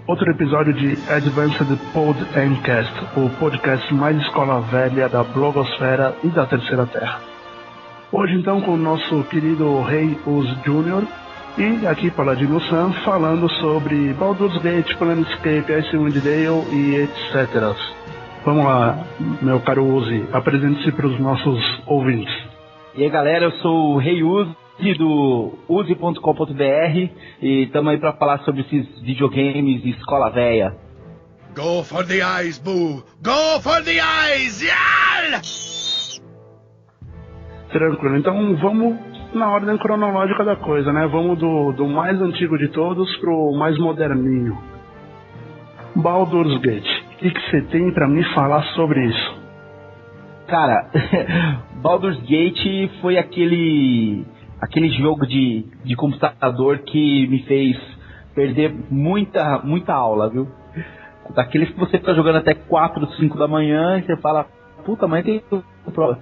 outro episódio de Advanced Pod Cast, o podcast mais escola velha da blogosfera e da Terceira Terra. Hoje então com o nosso querido Rei Uz Jr. e aqui Paladino Sam falando sobre Baldur's Gate, Planescape, Icewind Dale e etc. Vamos lá, meu caro Uzi, apresente-se para os nossos ouvintes. E aí galera, eu sou o Rei Uzi do uzi.com.br e estamos aí para falar sobre esses videogames de escola véia. Go for the eyes, Boo! Go for the eyes! Yeah! Tranquilo, então vamos na ordem cronológica da coisa, né? Vamos do mais antigo de todos pro mais moderninho. Baldur's Gate. O que você tem pra me falar sobre isso? Cara, Baldur's Gate foi aquele jogo de computador que me fez perder muita aula, viu? Daqueles que você fica jogando até 4, 5 da manhã e você fala, puta, mas tem prova.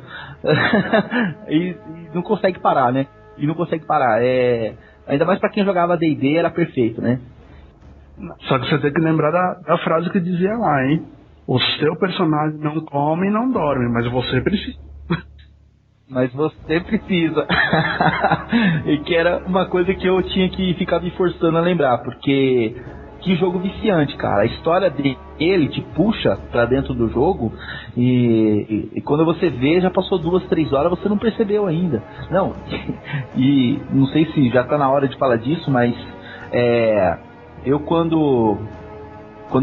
e não consegue parar, né? Ainda mais pra quem jogava D&D era perfeito, né? Só que você tem que lembrar da frase que dizia lá, hein? O seu personagem não come e não dorme, mas você precisa. Mas você precisa. E que era uma coisa que eu tinha que ficar me forçando a lembrar, porque que jogo viciante, cara. A história dele te puxa pra dentro do jogo e quando você vê, já passou 2, 3 horas, você não percebeu ainda. Não, e não sei se já tá na hora de falar disso, mas eu quando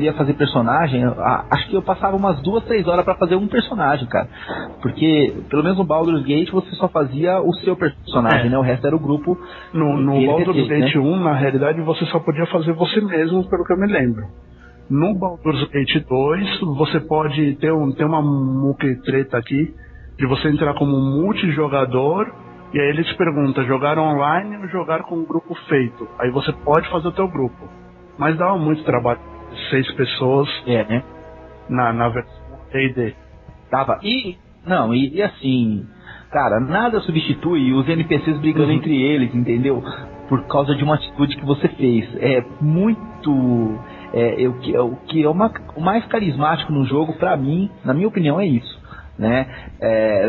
ia fazer personagem, acho que eu passava umas 2, 3 horas pra fazer um personagem, cara. Porque, pelo menos no Baldur's Gate, você só fazia o seu personagem, né? O resto era o grupo. No Baldur's Gate 1, na realidade, você só podia fazer você mesmo, pelo que eu me lembro. No Baldur's Gate 2, você pode ter uma muquetreta aqui, de você entrar como multijogador, e aí ele te pergunta, jogar online ou jogar com um grupo feito? Aí você pode fazer o teu grupo. Mas dava muito trabalho. 6 pessoas né? na versão D&D. Tava. E assim, cara, nada substitui os NPCs brigando entre eles, entendeu? Por causa de uma atitude que você fez. É muito. O que é o mais carismático no jogo, pra mim, na minha opinião, é isso. Né?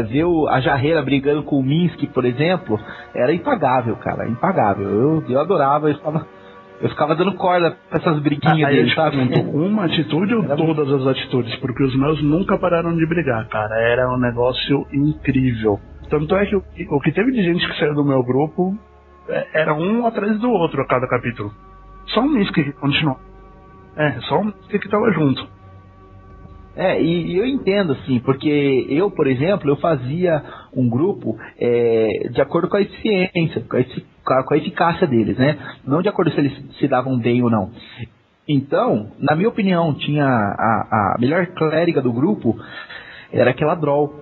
Ver a Jarreira brigando com o Minsky, por exemplo, era impagável, cara. Impagável. Eu adorava, eu ficava dando corda pra essas briguinhas dele, sabe? Uma atitude ou todas as atitudes? Porque os meus nunca pararam de brigar, cara. Era um negócio incrível. Tanto é que o que teve de gente que saiu do meu grupo era um atrás do outro a cada capítulo. Só o Minsky que continuou. Só o Minsky que tava junto. E eu entendo, assim, porque eu, por exemplo, eu fazia um grupo de acordo com a eficiência, com a eficácia deles, né? Não de acordo se eles se davam bem ou não. Então, na minha opinião, tinha a melhor clériga do grupo era aquela Droll,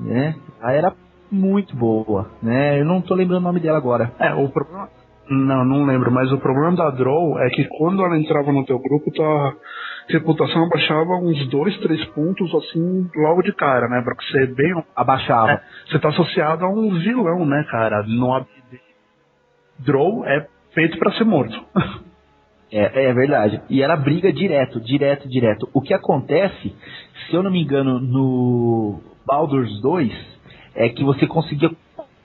né? Ela era muito boa, né? Eu não tô lembrando o nome dela agora. O problema... Não lembro, mas o problema da Droll é que quando ela entrava no teu grupo, tua reputação abaixava uns 2, 3 pontos, assim, logo de cara, né? Pra você bem... Abaixava. Você tá associado a um vilão, né, cara? No ABD. Droll é feito pra ser morto. É verdade. E era briga direto. O que acontece, se eu não me engano, no Baldur's 2, é que você conseguia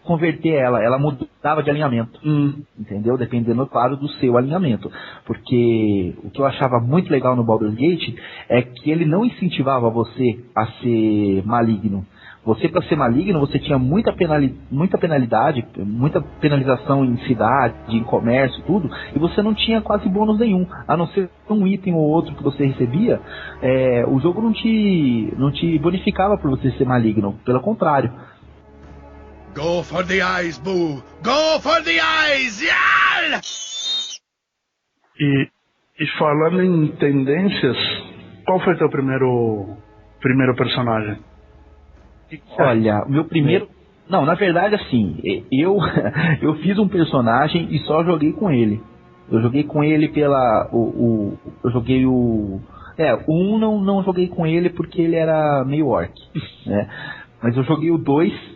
converter ela mudava de alinhamento, entendeu? Dependendo, claro, do seu alinhamento, porque o que eu achava muito legal no Baldur's Gate é que ele não incentivava você a ser maligno. Você, para ser maligno, você tinha muita penalidade, muita penalização em cidade, em comércio, tudo, e você não tinha quase bônus nenhum, a não ser um item ou outro que você recebia. O jogo não te bonificava por você ser maligno, pelo contrário. Go for the eyes, Boo! Go for the eyes! Yeah! E falando em tendências, qual foi teu primeiro personagem? Olha, o meu primeiro... Não, na verdade, assim, eu fiz um personagem e só joguei com ele. Eu joguei com ele eu joguei o... O 1 não joguei com ele porque ele era meio orc, né? Mas eu joguei o 2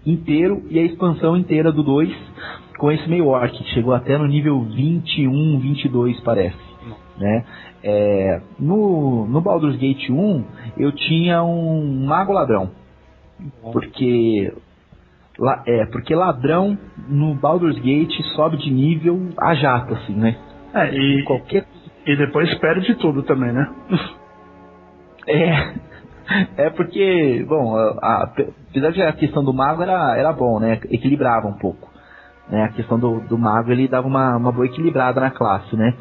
inteiro e a expansão inteira do 2 com esse meio orc, que chegou até no nível 21, 22, parece. né? No Baldur's Gate 1 eu tinha um mago ladrão, porque ladrão no Baldur's Gate sobe de nível a jato, assim, né? E depois perde tudo também, né? Porque, bom, apesar de a questão do mago era bom, né? Equilibrava um pouco, né? A questão do mago, ele dava uma boa equilibrada na classe, né?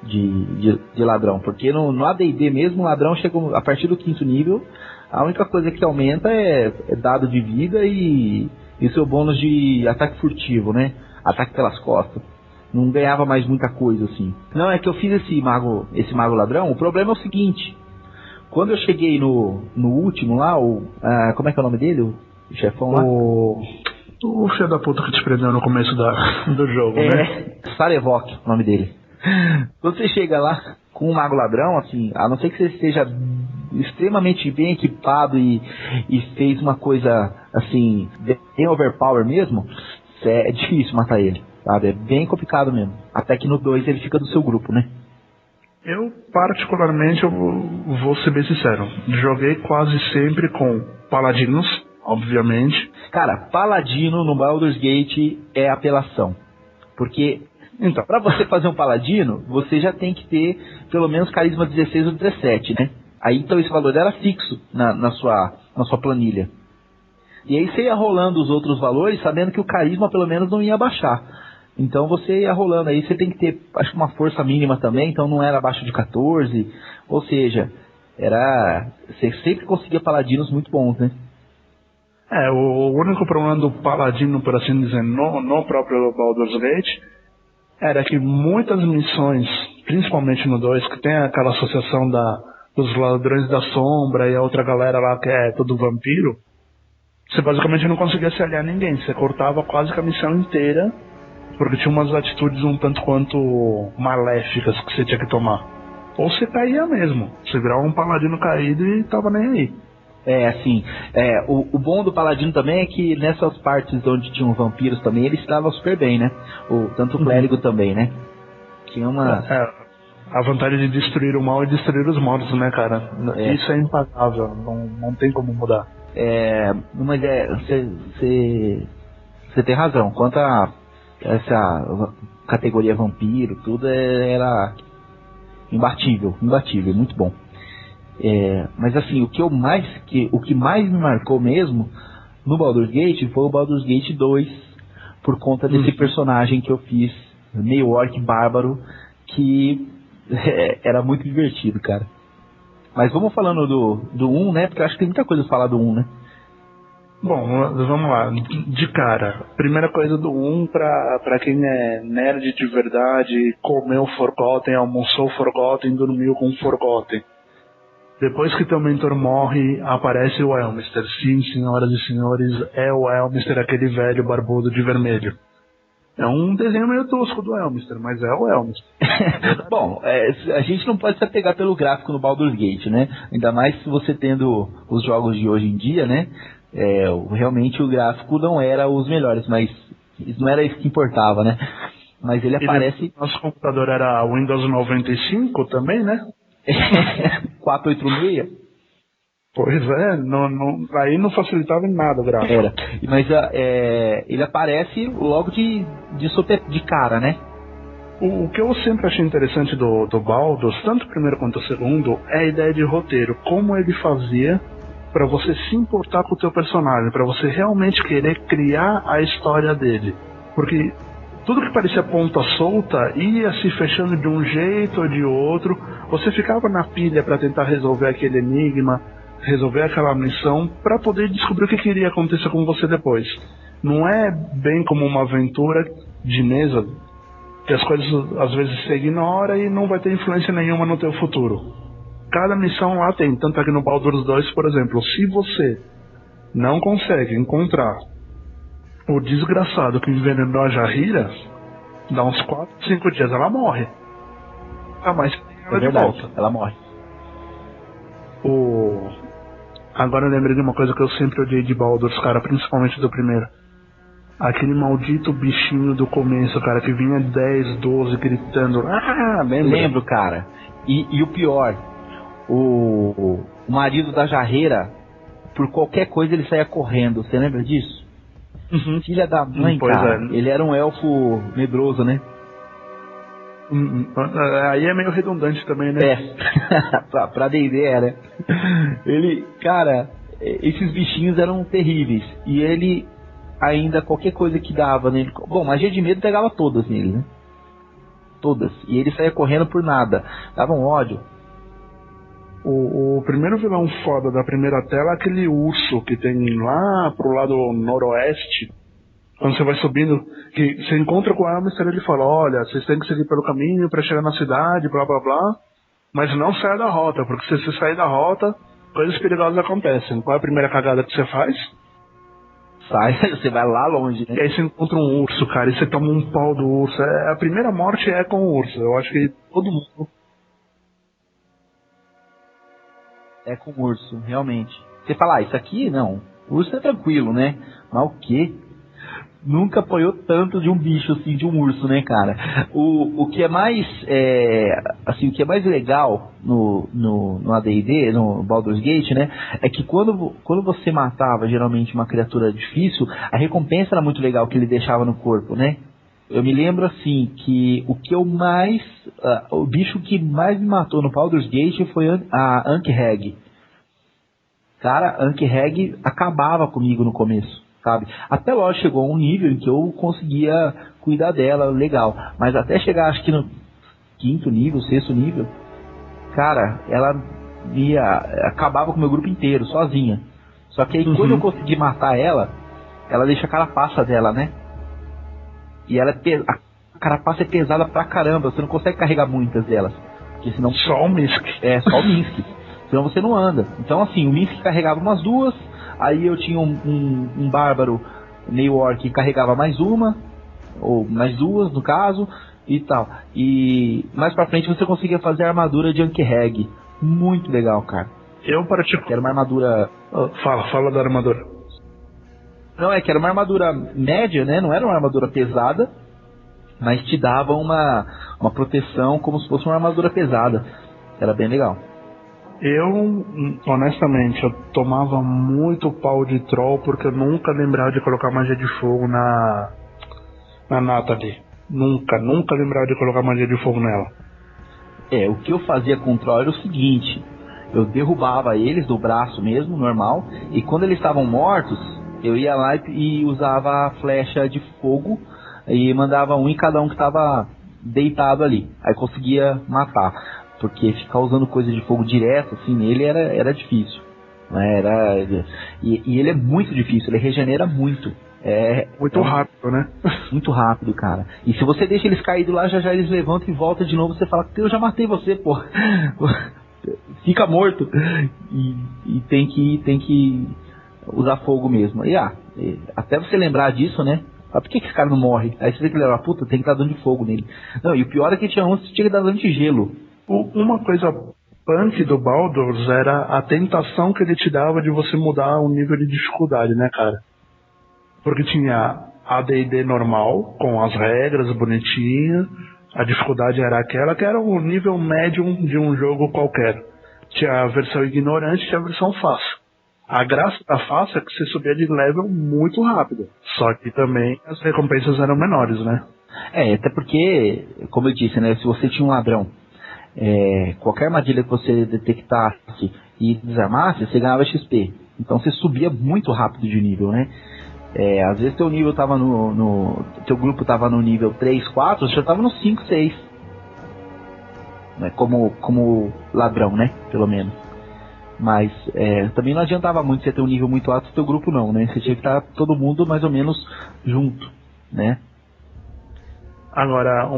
De ladrão, porque no AD&D mesmo, o ladrão chega a partir do 5º nível, a única coisa que aumenta é dado de vida e seu bônus de ataque furtivo, né? Ataque pelas costas. Não ganhava mais muita coisa, assim. Não, é que eu fiz esse mago ladrão. O problema é o seguinte: quando eu cheguei no último lá, como é que é o nome dele? O chefão lá? O filho da puta que te prendeu no começo do jogo, né? Sarevok, o nome dele. Quando você chega lá com um mago ladrão, assim, a não ser que você esteja extremamente bem equipado e fez uma coisa, assim, bem overpower mesmo, é difícil matar ele, sabe? É bem complicado mesmo. Até que no 2 ele fica do seu grupo, né? Eu, particularmente, eu vou ser bem sincero, joguei quase sempre com paladinos, obviamente. Cara, paladino no Baldur's Gate é apelação. Porque, então, pra você fazer um paladino, você já tem que ter pelo menos carisma 16 ou 17, né? Aí, então, esse valor era fixo na sua planilha. E aí você ia rolando os outros valores, sabendo que o carisma pelo menos não ia baixar. Então você ia rolando, aí você tem que ter, acho que uma força mínima também, então não era abaixo de 14, ou seja, você sempre conseguia paladinos muito bons, né? O único problema do paladino, por assim dizer, no próprio Baldur's Gate, era que muitas missões, principalmente no 2, que tem aquela associação dos ladrões da sombra e a outra galera lá que é todo vampiro, você basicamente não conseguia se aliar a ninguém, você cortava quase que a missão inteira, porque tinha umas atitudes um tanto quanto maléficas que você tinha que tomar. Ou você caía mesmo, você virava um paladino caído e tava nem aí. O bom do paladino também é que nessas partes onde tinham vampiros também, ele se dava super bem, né? Tanto o clérigo também, né? Tinha uma... a vantagem de destruir o mal e destruir os mortos, né, cara? Isso é impagável, não tem como mudar. Mas você tem razão. Quanto a essa categoria vampiro, tudo era imbatível, muito bom. Mas assim, o que mais me marcou mesmo no Baldur's Gate foi o Baldur's Gate 2, por conta desse personagem que eu fiz, meio orc bárbaro, que era muito divertido, cara. Mas vamos falando do 1, né? Porque eu acho que tem muita coisa a falar do 1, né? Bom, vamos lá. De cara, primeira coisa do 1, pra quem é nerd de verdade, comeu Forgotten, almoçou Forgotten, dormiu com Forgotten. Depois que teu mentor morre, aparece o Elminster. Sim, senhoras e senhores, é o Elminster, aquele velho barbudo de vermelho. É um desenho meio tosco do Elminster, mas é o Elminster. Bom, a gente não pode se apegar pelo gráfico no Baldur's Gate, né? Ainda mais se você tendo os jogos de hoje em dia, né? Realmente o gráfico não era os melhores, mas não era isso que importava, né? Mas ele aparece... Nosso computador era Windows 95 também, né? 486? Pois aí não facilitava em nada o gráfico. Era, mas ele aparece logo de cara, né? O que eu sempre achei interessante do Baldur's, tanto o primeiro quanto o segundo, é a ideia de roteiro. Como ele fazia pra você se importar com o teu personagem, pra você realmente querer criar a história dele. Porque tudo que parecia ponta solta ia se fechando de um jeito ou de outro. Você ficava na pilha pra tentar resolver aquele enigma, resolver aquela missão, pra poder descobrir o que iria acontecer com você depois. Não é bem como uma aventura de mesa, que as coisas às vezes se ignoram e não vai ter influência nenhuma no teu futuro. Cada missão lá tem, tanto aqui no Baldur's 2, por exemplo, se você não consegue encontrar o desgraçado que envenenou a Jaheira, dá uns 4, 5 dias ela morre. Mas ela de volta. Ela morre. Agora eu lembrei de uma coisa que eu sempre odiei de Baldur's, cara, principalmente do primeiro. Aquele maldito bichinho do começo, cara, que vinha 10, 12 gritando. Lembro, cara. E o pior, o marido da Jarreira, por qualquer coisa ele saía correndo. Você lembra disso? Uhum. Filha da mãe, cara. Ele era um elfo medroso, né? Aí é meio redundante também, né? É. pra D&D era. Ele, cara, esses bichinhos eram terríveis. E ele ainda, qualquer coisa que dava nele... Bom, magia de medo pegava todas nele, né? Todas. E ele saía correndo por nada. Dava um ódio. O primeiro vilão foda da primeira tela é aquele urso que tem lá pro lado noroeste. Quando você vai subindo, que você encontra com o Alistair, ele fala, olha, vocês têm que seguir pelo caminho pra chegar na cidade, blá blá blá, mas não saia da rota, porque se você sair da rota, coisas perigosas acontecem. Qual é a primeira cagada que você faz? Você vai lá longe, né? E aí você encontra um urso, cara, e você toma um pau do urso. A primeira morte é com o urso, eu acho que todo mundo... É com o urso, realmente. Você fala, isso aqui, não, o urso é tranquilo, né? Mas o quê? Nunca apoiou tanto de um bicho assim, de um urso, né, cara? O que é mais assim, o que é mais legal no AD&D, no Baldur's Gate, né, é que quando você matava geralmente uma criatura difícil, a recompensa era muito legal que ele deixava no corpo, né? Eu me lembro assim que o bicho que mais me matou no Baldur's Gate foi a Anki-Hag. Cara, a Anki-Hag acabava comigo no começo. Sabe? Até lógico, chegou a um nível em que eu conseguia cuidar dela, legal. Mas até chegar, acho que no 5º nível, 6º nível, cara, ela acabava com o meu grupo inteiro, sozinha. Só que aí quando eu consegui matar ela deixa a carapaça dela, né? E ela a carapaça é pesada pra caramba, você não consegue carregar muitas delas. Porque senão... Só o Minsc. Só o Minsc. Senão você não anda. Então assim, o Minsc carregava umas 2. Aí eu tinha um bárbaro meio orc que carregava mais uma, ou mais 2 no caso, e tal. E mais pra frente você conseguia fazer a armadura de Anki-Hag. Muito legal, cara. Eu particularmente... Era uma armadura... Fala da armadura. Não, que era uma armadura média, né? Não era uma armadura pesada, mas te dava uma proteção como se fosse uma armadura pesada. Era bem legal. Eu, honestamente, eu tomava muito pau de troll porque eu nunca lembrava de colocar magia de fogo na Natalie. Nunca lembrava de colocar magia de fogo nela. O que eu fazia com o troll era o seguinte: eu derrubava eles do braço mesmo, normal, e quando eles estavam mortos, eu ia lá e usava a flecha de fogo e mandava um em cada um que estava deitado ali. Aí conseguia matar. Porque ficar usando coisa de fogo direto assim nele era difícil, né? E ele é muito difícil, ele regenera muito. Muito rápido, né? Muito rápido, cara. E se você deixa eles caídos lá, já eles levantam e voltam de novo, você fala, eu já matei você, pô. Fica morto. E tem que usar fogo mesmo. E até você lembrar disso, né? Por que esse cara não morre? Aí você tem que lembrar, puta, tem que dar dano de fogo nele. Não, e o pior é que tinha uns que tinha que dar dano de gelo. Uma coisa punk do Baldur's era a tentação que ele te dava de você mudar o nível de dificuldade, né, cara? Porque tinha a D&D normal, com as regras bonitinhas, a dificuldade era aquela que era o nível médium de um jogo qualquer. Tinha a versão ignorante, tinha a versão fácil. A graça da fácil é que você subia de level muito rápido, só que também as recompensas eram menores, né? Até porque, como eu disse, né, se você tinha um ladrão, qualquer armadilha que você detectasse e desarmasse, você ganhava XP. Então você subia muito rápido de nível, né? Às vezes teu nível tava teu grupo tava no nível 3, 4, você já tava no 5, 6. Né? Como ladrão, né? Pelo menos. Mas também não adiantava muito você ter um nível muito alto e teu grupo não, né? Você tinha que estar todo mundo mais ou menos junto, né? Agora,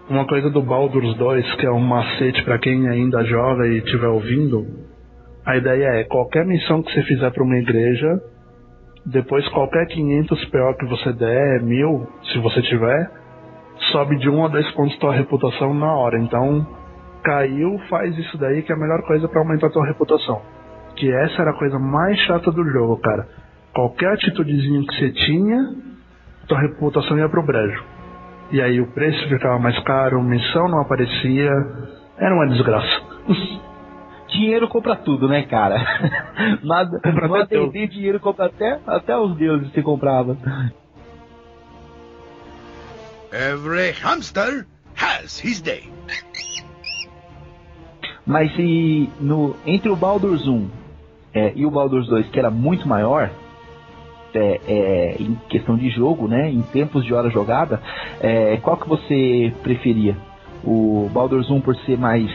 uma coisa do Baldur's 2, que é um macete pra quem ainda joga e estiver ouvindo, a ideia é, qualquer missão que você fizer pra uma igreja, depois qualquer 500 PO que você der, 1000, se você tiver, sobe de 1 a 2 pontos tua reputação na hora. Então, caiu, faz isso daí que é a melhor coisa pra aumentar tua reputação. Que essa era a coisa mais chata do jogo, cara. Qualquer atitudezinha que você tinha, tua reputação ia pro brejo. E aí o preço ficava mais caro, missão não aparecia, Era uma desgraça. Dinheiro compra tudo, né, cara? Nada, Compra no até AD&D dinheiro compra até os deuses você comprava. Every hamster has his day. Mas se entre o Baldur's 1 e o Baldur's 2, que era muito maior, em questão de jogo, né, em tempos de hora jogada, qual que você preferia? O Baldur's 1 por ser mais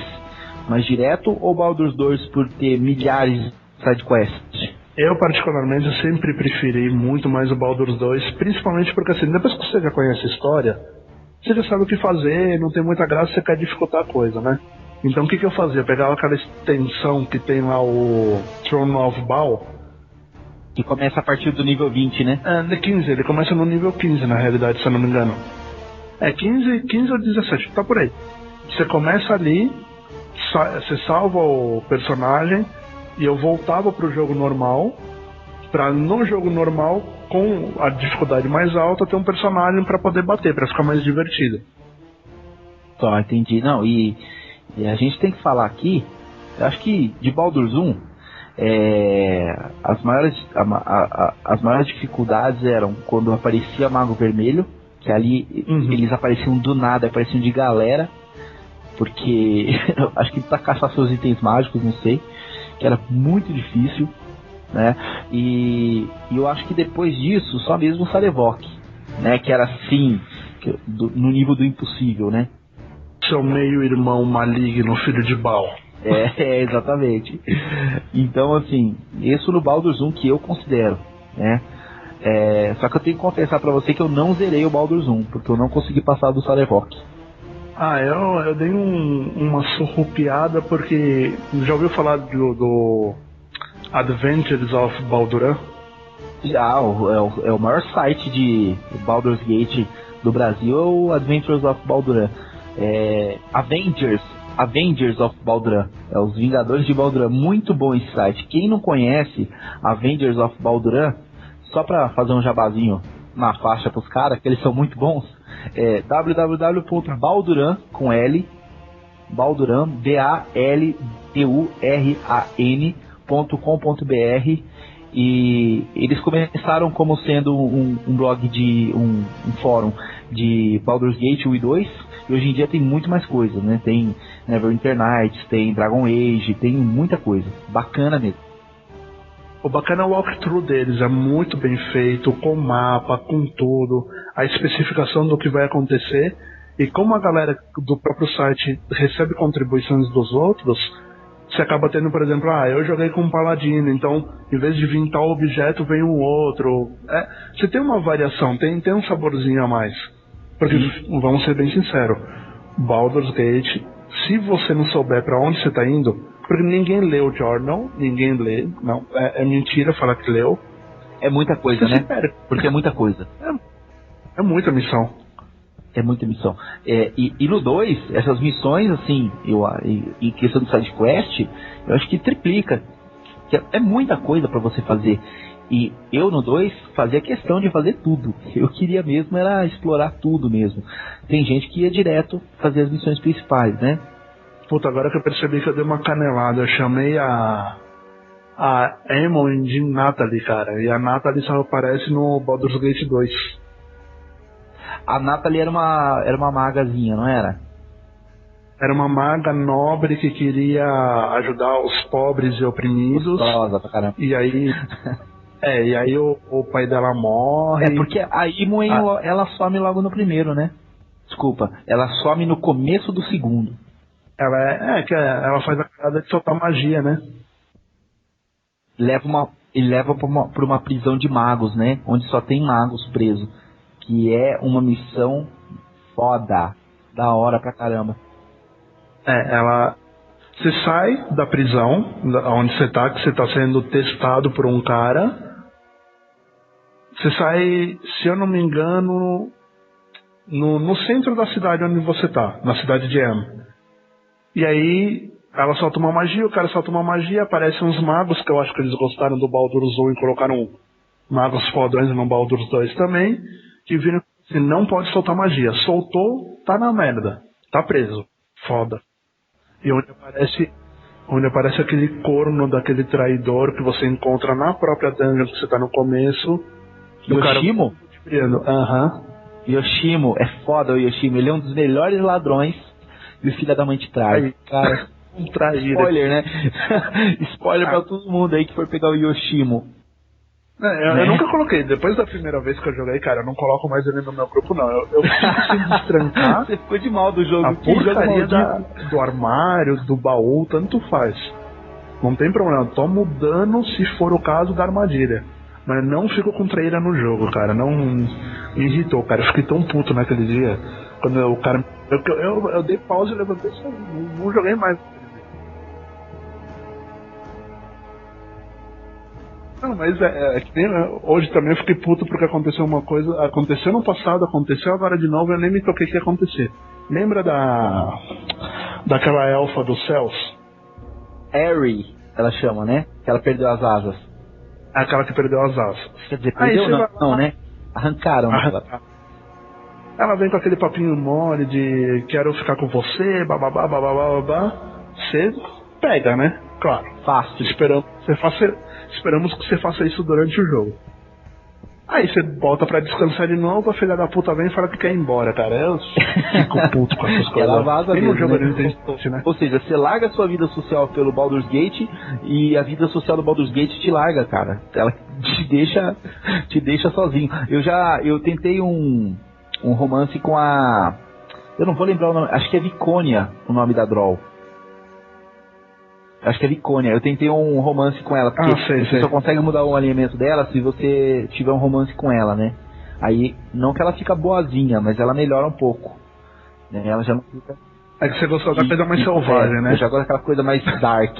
direto, ou Baldur's 2 por ter milhares de sidequests? Eu, particularmente, sempre preferi muito mais o Baldur's 2, principalmente porque, assim, depois que você já conhece a história, você já sabe o que fazer, não tem muita graça, você quer dificultar a coisa, né? Então, o que eu fazia? Eu pegava aquela extensão que tem lá, o Throne of Baal, Que começa a partir do nível 20, né? de 15, ele começa no nível 15, na realidade, se eu não me engano. 15 ou 17, tá por aí. Você começa ali, você salva o personagem, e eu voltava pro jogo normal, pra no jogo normal, com a dificuldade mais alta, ter um personagem pra poder bater, pra ficar mais divertido. Só, entendi. Não, e a gente tem que falar aqui, eu acho que de Baldur's 1, as maiores dificuldades eram quando aparecia Mago Vermelho, que ali eles apareciam do nada, apareciam de galera, porque acho que pra caçar seus itens mágicos, não sei, que era muito difícil, né? E eu acho que depois disso, só mesmo o Sarevok, né? Que era assim, no nível do impossível, né? Seu meio-irmão maligno, filho de Baal. Exatamente. Então, assim, isso no Baldur's 1 que eu considero, né? Só que eu tenho que confessar pra você que eu não zerei o Baldur's 1, porque eu não consegui passar do Sarevok. Eu dei uma surrupiada porque já ouviu falar do Adventures of Balduran? Já, é o maior site de Baldur's Gate do Brasil, é o Adventures of Balduran. Avengers of Balduran, os Vingadores de Balduran, muito bom esse site. Quem não conhece Avengers of Balduran, só pra fazer um jabazinho na faixa pros caras, que eles são muito bons, www.balduran, com L, Balduran, BALDURAN.com.br, e eles começaram como sendo um blog um fórum de Baldur's Gate 1 e 2, e hoje em dia tem muito mais coisa, né? Tem Neverwinter Nights, tem Dragon Age, tem muita coisa, bacana mesmo. O bacana é o walkthrough deles, é muito bem feito, com mapa, com tudo, a especificação do que vai acontecer, e como a galera do próprio site recebe contribuições dos outros, você acaba tendo, por exemplo, eu joguei com um paladino, então em vez de vir tal objeto, vem um outro. Você tem uma variação, tem um saborzinho a mais. Porque, vamos ser bem sinceros, Baldur's Gate, se você não souber pra onde você tá indo, porque ninguém lê o journal, ninguém lê, não, é mentira falar que leu. É muita coisa, né? Porque é muita coisa. É muita missão. É muita missão. E no 2, essas missões, assim, em questão de side quest, eu acho que triplica. É muita coisa pra você fazer. E eu no 2 fazia questão de fazer tudo. Eu queria mesmo era explorar tudo mesmo. Tem gente que ia direto fazer as missões principais, né? Puta, agora que eu percebi que eu dei uma canelada, eu chamei a Emon de Natalie, cara. E a Natalie só aparece no Baldur's Gate 2. A Natalie era uma magazinha, não era? Era uma maga nobre que queria ajudar os pobres e oprimidos. Gostosa pra caramba. E aí... e aí o pai dela morre. Porque a Imoen, ela some logo no primeiro, né? Desculpa, ela some no começo do segundo. Ela faz a parada de soltar magia, né? Leva pra uma prisão de magos, né? Onde só tem magos presos. Que é uma missão foda. Da hora pra caramba. Você sai da prisão, onde você tá, que você tá sendo testado por um cara. Você sai, se eu não me engano, no centro da cidade onde você tá, na cidade de Em. E aí, ela solta uma magia, o cara solta uma magia, aparecem uns magos, que eu acho que eles gostaram do Baldur's 1 e colocaram magos fodões no Baldur's 2 também, que viram que não pode soltar magia. Soltou, tá na merda. Tá preso. Foda. E onde aparece aquele corno daquele traidor que você encontra na própria dungeon que você tá no começo. Yoshimo? Aham. Yoshimo, é foda o Yoshimo. Ele é um dos melhores ladrões e o filho da mãe te traz. Aí, cara, um traíra. spoiler, né? Spoiler pra todo mundo aí que for pegar o Yoshimo. Eu nunca coloquei. Depois da primeira vez que eu joguei, cara, eu não coloco mais ele no meu grupo, não. Eu fico sem destrancar. Você ficou de mal do jogo. A porcaria do armário, do baú, tanto faz. Não tem problema. Tomo dano, se for o caso, da armadilha. Mas não fico com traíra no jogo, cara. Não me irritou, cara. Eu fiquei tão puto naquele dia. Quando o cara... Eu dei pausa e levantei e não joguei mais. Não, mas é que nem hoje também eu fiquei puto porque aconteceu uma coisa. Aconteceu no passado, aconteceu agora de novo, eu nem me toquei que ia acontecer. Lembra daquela elfa dos céus? Eri, ela chama, né? Que ela perdeu as asas. Aquela que perdeu as asas. Quer dizer, perdeu não, né? Arrancaram. Ela vem com aquele papinho mole de quero ficar com você, bababá, bababá. Você pega, né? Claro. Fácil. Esperamos que você faça isso durante o jogo. Aí você volta pra descansar de novo, a filha da puta vem e fala que quer ir embora, cara. Eu fico puto com essas coisas. Ela vaza mesmo, jogo né? Né? Ou seja, você larga a sua vida social pelo Baldur's Gate e a vida social do Baldur's Gate te larga, cara. Ela te deixa sozinho. Eu tentei um romance com a... Eu não vou lembrar o nome, acho que é Vicônia o nome da Droll. Acho que é Vicônia. Eu tentei um romance com ela, porque você só consegue mudar o alinhamento dela se você tiver um romance com ela, né? Aí, não que ela fica boazinha, mas ela melhora um pouco. Né? Ela já não fica... É que você gostou da coisa mais selvagem, né? Eu já gosto daquela coisa mais dark.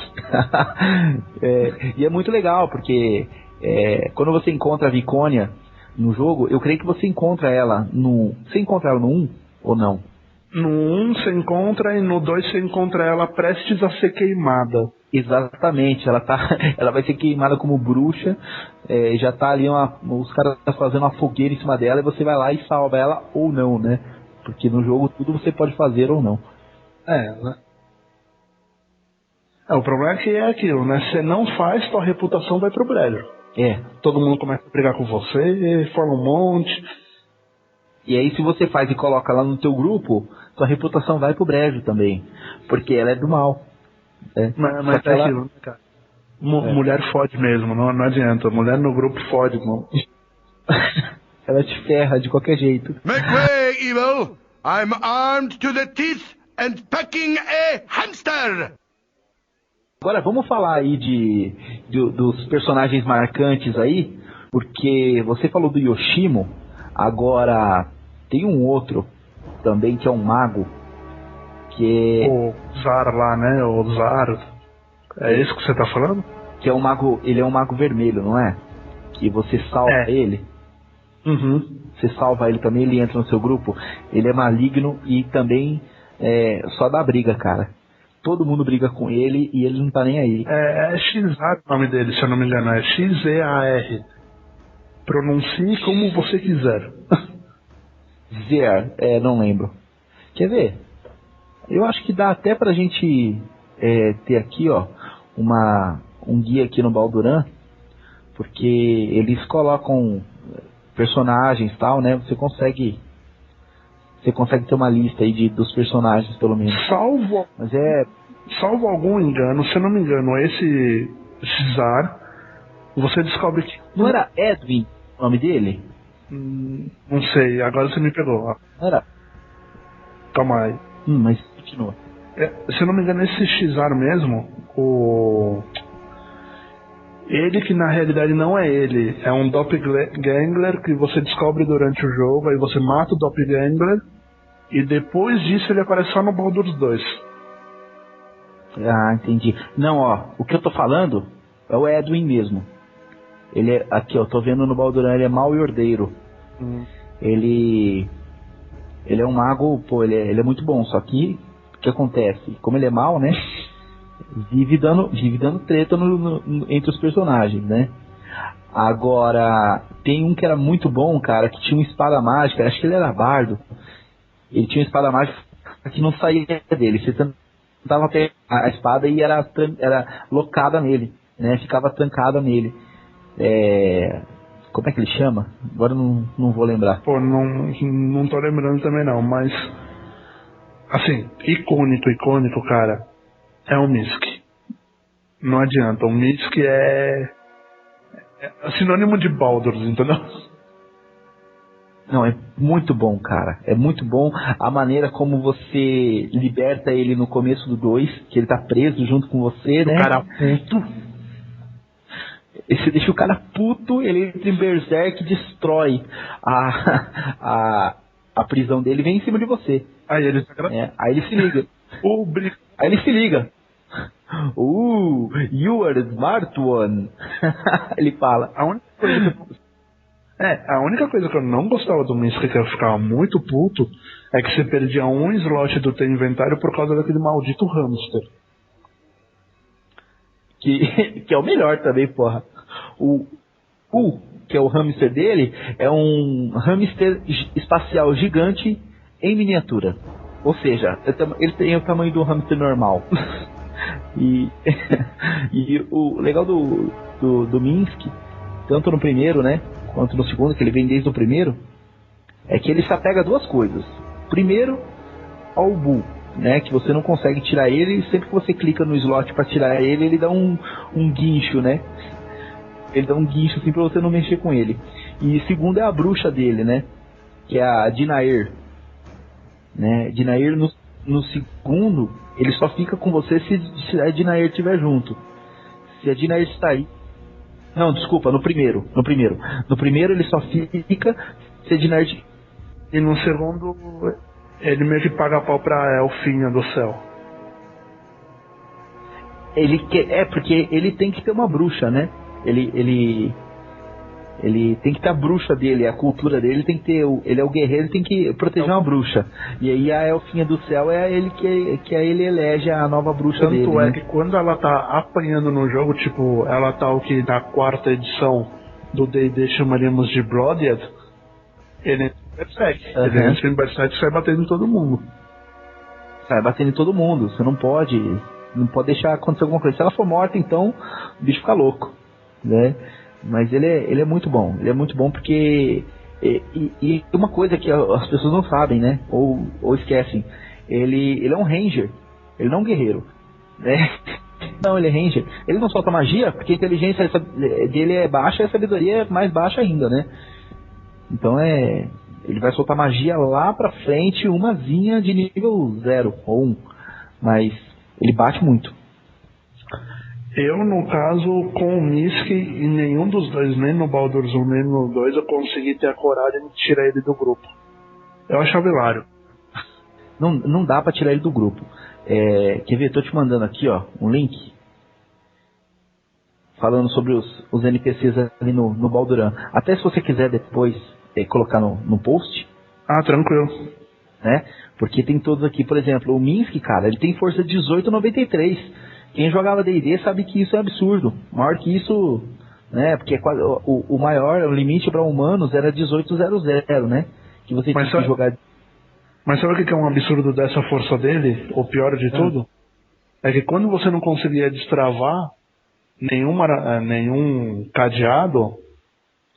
E é muito legal, porque quando você encontra a Vicônia no jogo, eu creio que você encontra ela no... Você encontra ela no 1 ou não? No 1 você encontra e no 2 você encontra ela prestes a ser queimada. Exatamente, ela vai ser queimada como bruxa, já tá ali os caras fazendo uma fogueira em cima dela e você vai lá e salva ela ou não, né? Porque no jogo tudo você pode fazer ou não. Né? O problema é que é aquilo, né? Você não faz, tua reputação vai pro brejo. Todo mundo começa a brigar com você, forma um monte... E aí se você faz e coloca lá no teu grupo, sua reputação vai pro brejo também. Porque ela é do mal. Mas é aquilo, né, cara? Mulher fode mesmo, não adianta. Mulher no grupo fode, mano. Ela te ferra de qualquer jeito. Make way, evil! I'm armed to the teeth and packing a hamster! Agora vamos falar aí dos personagens marcantes aí. Porque você falou do Yoshimo. Agora, tem um outro também que é um mago, que é... O Zar lá, né? O Zar. É isso que você tá falando? Que é um mago, ele é um mago vermelho, não é? Que você salva ele. Uhum. Você salva ele também, ele entra no seu grupo. Ele é maligno e também só dá briga, cara. Todo mundo briga com ele e ele não tá nem aí. É Xar o nome dele, se eu não me engano. É Xear. Pronuncie como você quiser. Zer, não lembro. Quer ver? Eu acho que dá até pra gente ter aqui, ó, um guia aqui no Balduran, porque eles colocam personagens e tal, né? Você consegue ter uma lista aí dos personagens, pelo menos. Salvo algum engano, se eu não me engano, esse Zar, você descobre que... Não era Edwin o nome dele? Não sei, agora você me pegou. Era. Calma aí. Mas continua. Se eu não me engano, esse Xar mesmo, ele que na realidade não é ele, é um doppelganger que você descobre durante o jogo, aí você mata o doppelganger e depois disso ele aparece só no Baldur's 2. Ah, entendi. Não, ó, o que eu tô falando é o Edwin mesmo. Ele é, aqui eu tô vendo no Balduran, ele é mau e ordeiro. Ele é um mago, pô, ele é muito bom, só que o que acontece? Como ele é mau, né? Vive dando treta entre os personagens, né? Agora, tem um que era muito bom, cara, que tinha uma espada mágica, acho que ele era bardo. Ele tinha uma espada mágica que não saía dele. Você tava a espada e era locada nele, né? Ficava trancada nele. Como é que ele chama? Agora não vou lembrar. Pô, não tô lembrando também não, mas assim, icônico, cara, é o Misk. Não adianta, o Misk é sinônimo de Baldur's, entendeu? Não, é muito bom, cara. É muito bom a maneira como você liberta ele no começo do 2, que ele tá preso junto com você, né? O cara puto. E você deixa o cara puto, ele entra em Berserk, destrói a prisão dele e vem em cima de você. Aí ele aí ele se liga. Aí ele se liga. You are a smart one. Ele fala. A única coisa que eu não gostava do Misk, que eu ficava muito puto, é que você perdia um slot do teu inventário por causa daquele maldito hamster. Que é o melhor também, porra. Que é o hamster dele, é um hamster espacial gigante em miniatura. Ou seja, ele tem o tamanho do hamster normal. E o legal do Minsc, tanto no primeiro, né, quanto no segundo, que ele vem desde o primeiro, é que ele se apega a duas coisas. Primeiro, ao Bull, né, que você não consegue tirar ele, e sempre que você clica no slot para tirar ele dá um guincho, né? Ele dá um guincho assim pra você não mexer com ele. E segundo é a bruxa dele, né, que é a Dinair, né? Dinair no segundo, ele só fica com você se a Dinair estiver junto. Se a Dinair sair... Não, desculpa, no primeiro. No primeiro ele só fica se a Dinair... E no segundo, ele meio que paga pau pra Elfinha do céu. Porque ele tem que ter uma bruxa, né? Ele tem que ter a bruxa dele, a cultura dele tem que ter. Ele é o guerreiro, ele tem que proteger uma bruxa. E aí a Elfinha do Céu é ele que ele elege a nova bruxa dele. Tanto é, né? que quando ela tá apanhando no jogo, tipo, ela tá o que na quarta edição do D&D chamaríamos de Blooded, ele entra em Berserk. Ele entra em Berserk e sai batendo em todo mundo. Sai batendo em todo mundo. Você não pode deixar acontecer alguma coisa. Se ela for morta, então o bicho fica louco, né? Mas ele é muito bom. Ele é muito bom porque... E uma coisa que as pessoas não sabem, né? Ou esquecem. Ele é um ranger. Ele não é um guerreiro, né? Não, ele é ranger. Ele não solta magia porque a inteligência dele é baixa e a sabedoria é mais baixa ainda, né? Então ele vai soltar magia lá pra frente, umazinha de nível 0 ou 1. Mas ele bate muito. Eu, no caso, com o Misk, em nenhum dos dois, nem no Baldur's 1 nem no 2, eu consegui ter a coragem de tirar ele do grupo. Eu achava hilário. Não dá pra tirar ele do grupo. Quer ver? Tô te mandando aqui, ó, um link falando sobre os NPCs ali no Balduran. Até se você quiser depois colocar no post. Ah, tranquilo. Né? Porque tem todos aqui, por exemplo, o Minsc, cara, ele tem força 1893. Quem jogava D&D sabe que isso é absurdo. Maior que isso, né? Porque o maior, o limite para humanos era 1800, né? Que você tinha que jogar. Mas sabe o que é um absurdo dessa força dele? O pior de tudo? É que quando você não conseguia destravar nenhum cadeado,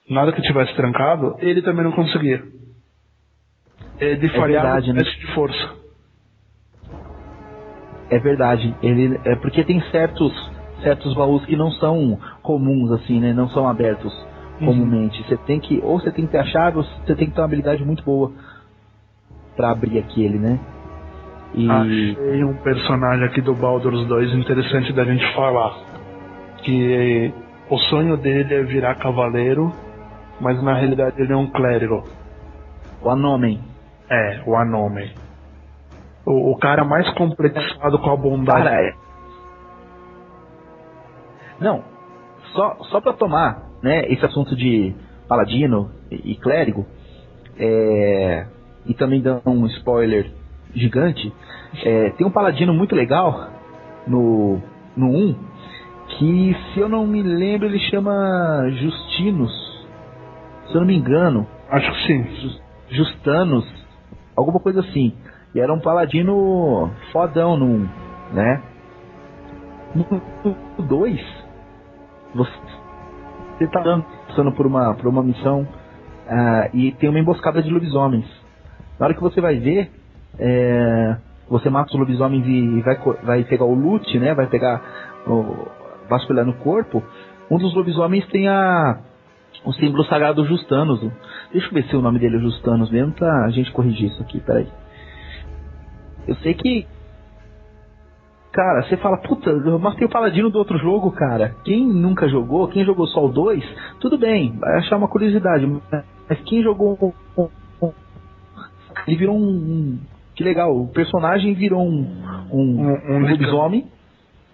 nada que tivesse trancado, ele também não conseguia. Ele falhava no teste de força. É verdade, porque tem certos baús que não são comuns assim, né? Não são abertos comumente. Você tem que ter a chave, ou você tem que ter uma habilidade muito boa pra abrir aquele, né? Achei um personagem aqui do Baldur's 2 interessante da gente falar, que o sonho dele é virar cavaleiro, mas na realidade ele é um clérigo. O Anomen. O Anomen. O cara mais complexado com a bondade. Cara, Não, só pra tomar, né, esse assunto de paladino e clérigo, e também dando um spoiler gigante, tem um paladino muito legal no 1, que se eu não me lembro ele chama Justinus, se eu não me engano. Acho que sim. Justanos, alguma coisa assim. E era um paladino fodão no 1. né? No 2, você tá passando por uma missão e tem uma emboscada de lobisomens. Na hora que você vai ver, você mata os lobisomens e vai pegar o loot, né? Vai pegar, vasculhar no corpo. Um dos lobisomens tem o símbolo sagrado Justanos. Deixa eu ver se o nome dele é Justanos mesmo, pra gente corrigir isso aqui, peraí. Eu sei que, cara, você fala, puta, eu matei o paladino do outro jogo, cara. Quem nunca jogou, quem jogou só o 2, tudo bem, vai achar uma curiosidade. Mas quem jogou ele virou que legal, o personagem virou um lobisomem,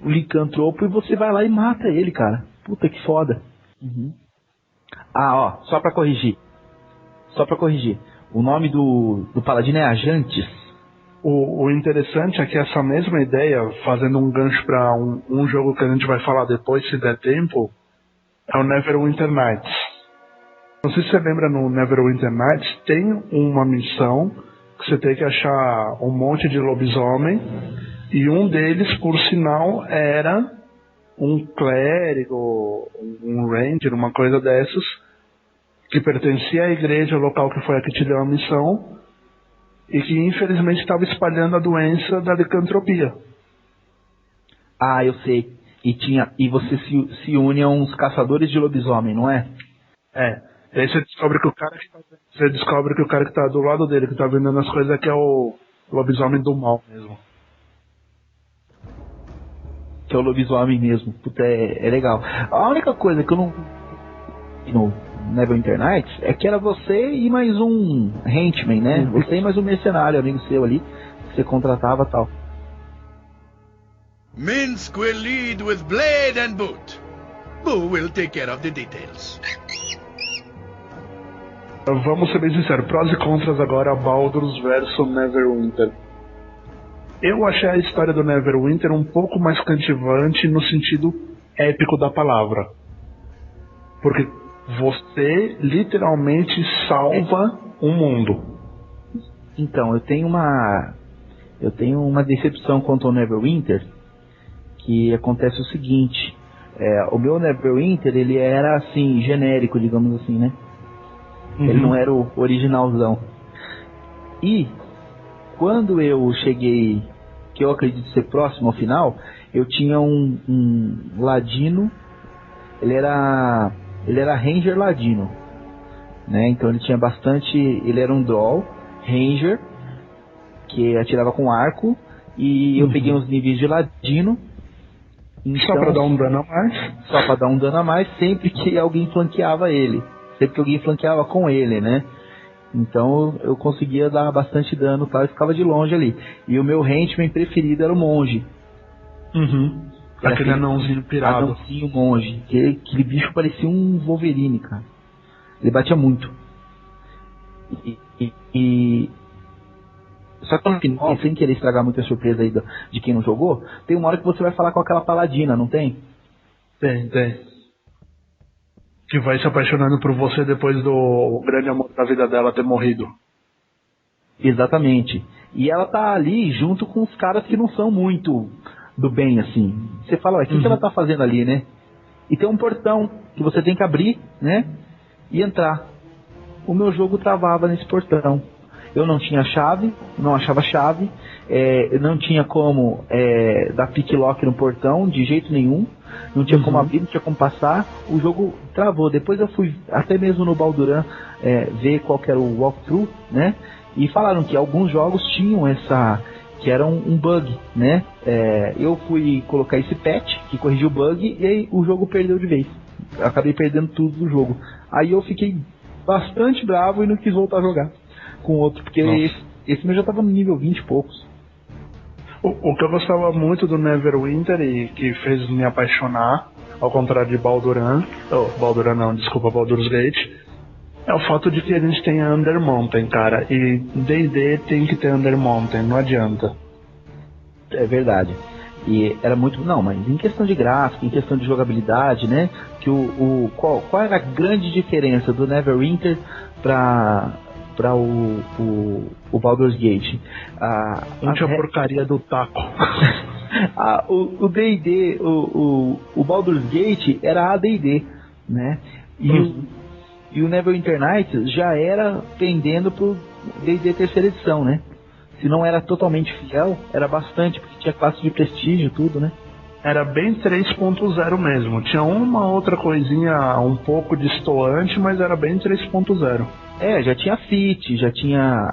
um licantropo, e você vai lá e mata ele, cara. Puta que foda. Uhum. Só pra corrigir. O nome do paladino é Ajantes. O interessante é que essa mesma ideia, fazendo um gancho para um jogo que a gente vai falar depois, se der tempo, é o Neverwinter Nights. Não sei se você lembra, no Neverwinter Nights tem uma missão que você tem que achar um monte de lobisomem, e um deles, por sinal, era um clérigo, um ranger, uma coisa dessas, que pertencia à igreja local que foi a que te deu a missão, e que infelizmente estava espalhando a doença da licantropia. Eu sei. E você se une a uns caçadores de lobisomem, não é? E aí você descobre que o cara que tá do lado dele, que tá vendendo as coisas, é que é o lobisomem do mal mesmo. Que é o lobisomem mesmo. Puta, é legal. A única coisa que eu não... No Neverwinter Nights é que era você e mais um henchman, né? Você e mais um mercenário, amigo seu ali, que você contratava e tal. Minsk will lead with blade and boot. Boo will take care of the details. Vamos ser bem sinceros, prós e contras agora, Baldur's versus Neverwinter. Eu achei a história do Neverwinter um pouco mais cativante no sentido épico da palavra. Porque você literalmente salva um mundo. Então, eu tenho uma decepção quanto ao Neverwinter, que acontece o seguinte, o meu Neverwinter, ele era assim, genérico, digamos assim, né? Uhum. Ele não era o originalzão. E quando eu cheguei, que eu acredito ser próximo ao final, eu tinha um ladino, ele era Ranger Ladino, né? Então ele tinha bastante, ele era um Droll Ranger que atirava com arco, e eu peguei uns níveis de Ladino. Então, só pra dar um dano a mais? Só pra dar um dano a mais, sempre que alguém flanqueava ele, sempre que alguém flanqueava com ele, né? Então eu conseguia dar bastante dano, tá? Eu ficava de longe ali. E o meu henchman preferido era o monge. Aquele anãozinho pirado. Anãozinho monge. Aquele bicho parecia um Wolverine, cara. Ele batia muito. Só que no final, sem querer estragar muita surpresa aí de quem não jogou, tem uma hora que você vai falar com aquela paladina, não tem? Tem. Que vai se apaixonando por você depois do grande amor da vida dela ter morrido. Exatamente. E ela tá ali junto com os caras que não são muito do bem, assim. Você fala, o que ela tá fazendo ali, né? E tem um portão que você tem que abrir, né? E entrar. O meu jogo travava nesse portão. Eu não tinha chave, não achava chave, eu não tinha como dar pick lock no portão de jeito nenhum, não tinha como abrir, não tinha como passar, o jogo travou. Depois eu fui até mesmo no Balduran ver qual que era o walkthrough, né? E falaram que alguns jogos tinham que era um bug, né? Eu fui colocar esse patch que corrigiu o bug e aí o jogo perdeu de vez. Eu acabei perdendo tudo do jogo. Aí eu fiquei bastante bravo e não quis voltar a jogar com outro, porque esse meu já tava no nível 20 e poucos. O que eu gostava muito do Neverwinter e que fez me apaixonar, ao contrário de Balduran, Baldur's Gate, é o fato de que a gente tem a Under Mountain, cara, e D&D tem que ter Under Mountain, não adianta. É verdade. E era muito... Não, mas em questão de gráfico, em questão de jogabilidade, né, que qual era a grande diferença do Neverwinter para o Baldur's Gate? Não tinha porcaria do taco. O D&D, o Baldur's Gate era AD&D, né? E o Neverwinter Nights já era pendendo pro D&D terceira edição, né? Se não era totalmente fiel, era bastante, porque tinha classe de prestígio e tudo, né? Era bem 3.0 mesmo. Tinha uma outra coisinha um pouco destoante, mas era bem 3.0. Já tinha feat, já tinha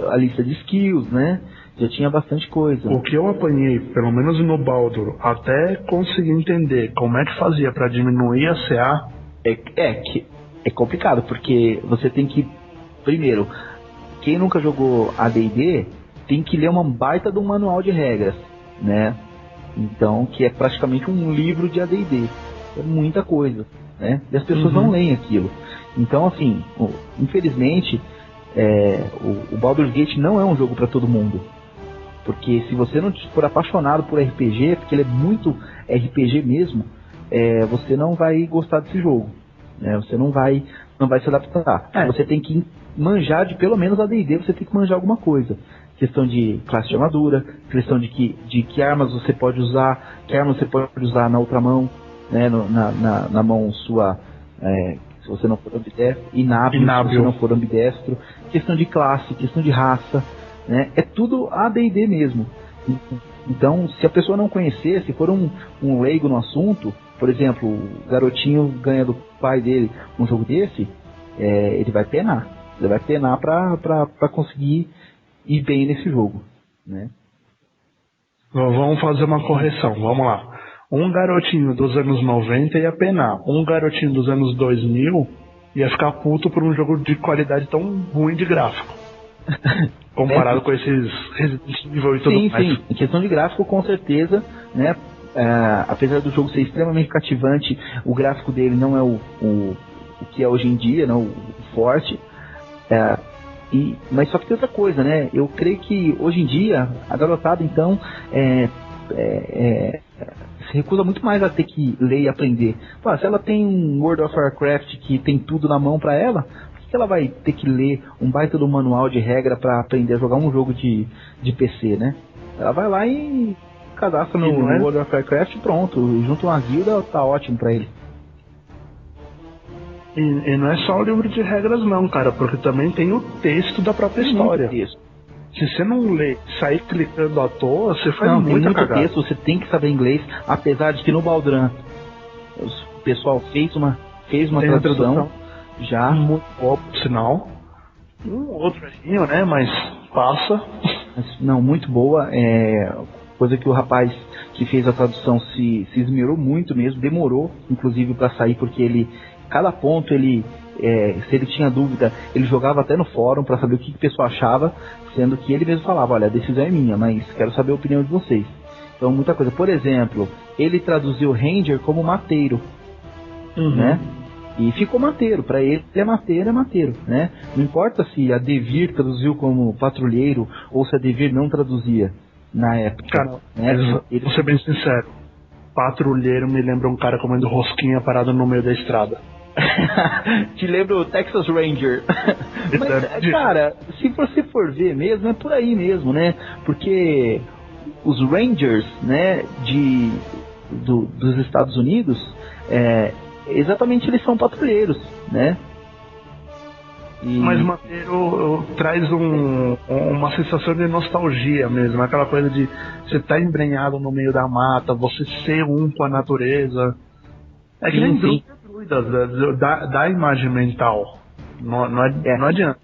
a lista de skills, né? Já tinha bastante coisa. O que eu apanhei, pelo menos no Baldur, até conseguir entender como é que fazia pra diminuir a CA... É complicado, porque você tem que... Primeiro, quem nunca jogou AD&D tem que ler uma baita de um manual de regras, né? Então, que é praticamente um livro de AD&D. É muita coisa, né? E as pessoas não leem aquilo. Então, assim, infelizmente, o Baldur's Gate não é um jogo para todo mundo. Porque se você não for apaixonado por RPG, porque ele é muito RPG mesmo, você não vai gostar desse jogo, né? Você não vai se adaptar. Você tem que manjar de pelo menos AD&D, você tem que manjar alguma coisa. Questão de classe de armadura, questão de que armas você pode usar, que armas você pode usar na outra mão, né, na mão sua, se você não for ambidestro, inábil se você não for ambidestro, questão de classe, questão de raça, né, é tudo AD&D mesmo. Então, se a pessoa não conhecer, se for um leigo no assunto, por exemplo, o garotinho ganha do pai dele um jogo desse, ele vai penar. Ele vai penar pra conseguir ir bem nesse jogo, né? Vamos fazer uma correção, vamos lá. Um garotinho dos anos 90 ia penar. Um garotinho dos anos 2000 ia ficar puto por um jogo de qualidade tão ruim de gráfico. Comparado com esses Resident Evil e tudo mais. Sim, em questão de gráfico, com certeza, né? Apesar do jogo ser extremamente cativante, o gráfico dele não é o que é hoje em dia, não, o forte. Mas só que tem outra coisa, né? Eu creio que hoje em dia a garotada então se recusa muito mais a ter que ler e aprender. Pô, se ela tem um World of Warcraft que tem tudo na mão pra ela, por que ela vai ter que ler um baita do manual de regra pra aprender a jogar um jogo de PC, né? Ela vai lá e cadastra no World of Warcraft e pronto, junto uma guilda, tá ótimo pra ele. E não é só o livro de regras não, cara, porque também tem o texto da própria história. Se você não lê, sair clicando à toa, você faz muita cagada. Texto, você tem que saber inglês, apesar de que no Baldran o pessoal fez uma tradução já muito boa, por sinal. Um outro errinho, né, mas passa. Não, muito boa, coisa que o rapaz que fez a tradução se esmerou muito mesmo, demorou inclusive para sair, porque cada ponto se ele tinha dúvida, ele jogava até no fórum para saber o que o pessoal achava, sendo que ele mesmo falava, olha, a decisão é minha, mas quero saber a opinião de vocês. Então, muita coisa. Por exemplo, ele traduziu Ranger como mateiro, né? E ficou mateiro, para ele é mateiro, né? Não importa se a Devir traduziu como patrulheiro ou se a Devir não traduzia na época. Cara, né? Vou ser bem sincero, patrulheiro me lembra um cara comendo rosquinha parado no meio da estrada. Te lembra o Texas Ranger. Mas, cara, se você for ver mesmo, é por aí mesmo, né? Porque os Rangers, né, dos Estados Unidos, exatamente, eles são patrulheiros, né? Mas mateiro traz uma sensação de nostalgia mesmo, aquela coisa de você estar embrenhado no meio da mata, você ser um com a natureza. É que nem druida, da imagem mental. Não adianta.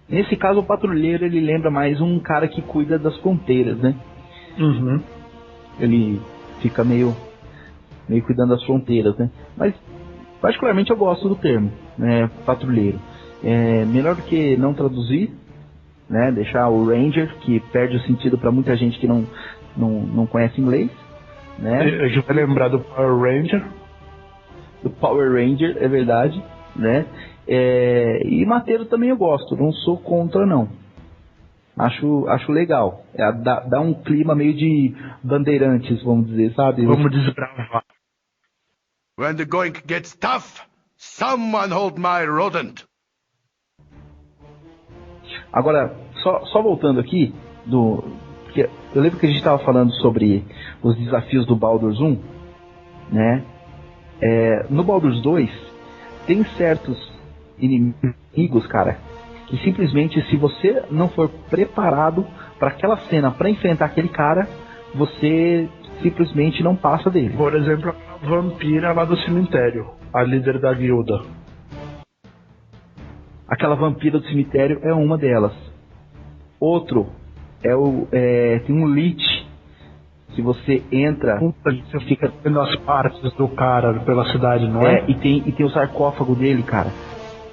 Nesse caso, o patrulheiro, ele lembra mais um cara que cuida das fronteiras, né? Ele fica meio cuidando das fronteiras, né? Mas, particularmente, eu gosto do termo, né? Patrulheiro. Melhor do que não traduzir, né? Deixar o Ranger, que perde o sentido para muita gente que não conhece inglês, né? A gente vai lembrar do Power Ranger. Do Power Ranger, é verdade, né? E mateiro também eu gosto, não sou contra não. Acho legal. Dá um clima meio de bandeirantes, vamos dizer, sabe? Vamos desbravar. When the going gets tough, someone hold my rodent. Agora, só voltando aqui, porque porque eu lembro que a gente estava falando sobre os desafios do Baldur's 1, né? No Baldur's 2 tem certos inimigos, cara, que simplesmente se você não for preparado para aquela cena, para enfrentar aquele cara, você simplesmente não passa dele. Por exemplo, a vampira lá do cemitério, a líder da guilda. Aquela vampira do cemitério é uma delas. Outro tem um Lich. Se você entra, você fica vendo as partes do cara pela cidade, não é? E tem o sarcófago dele, cara.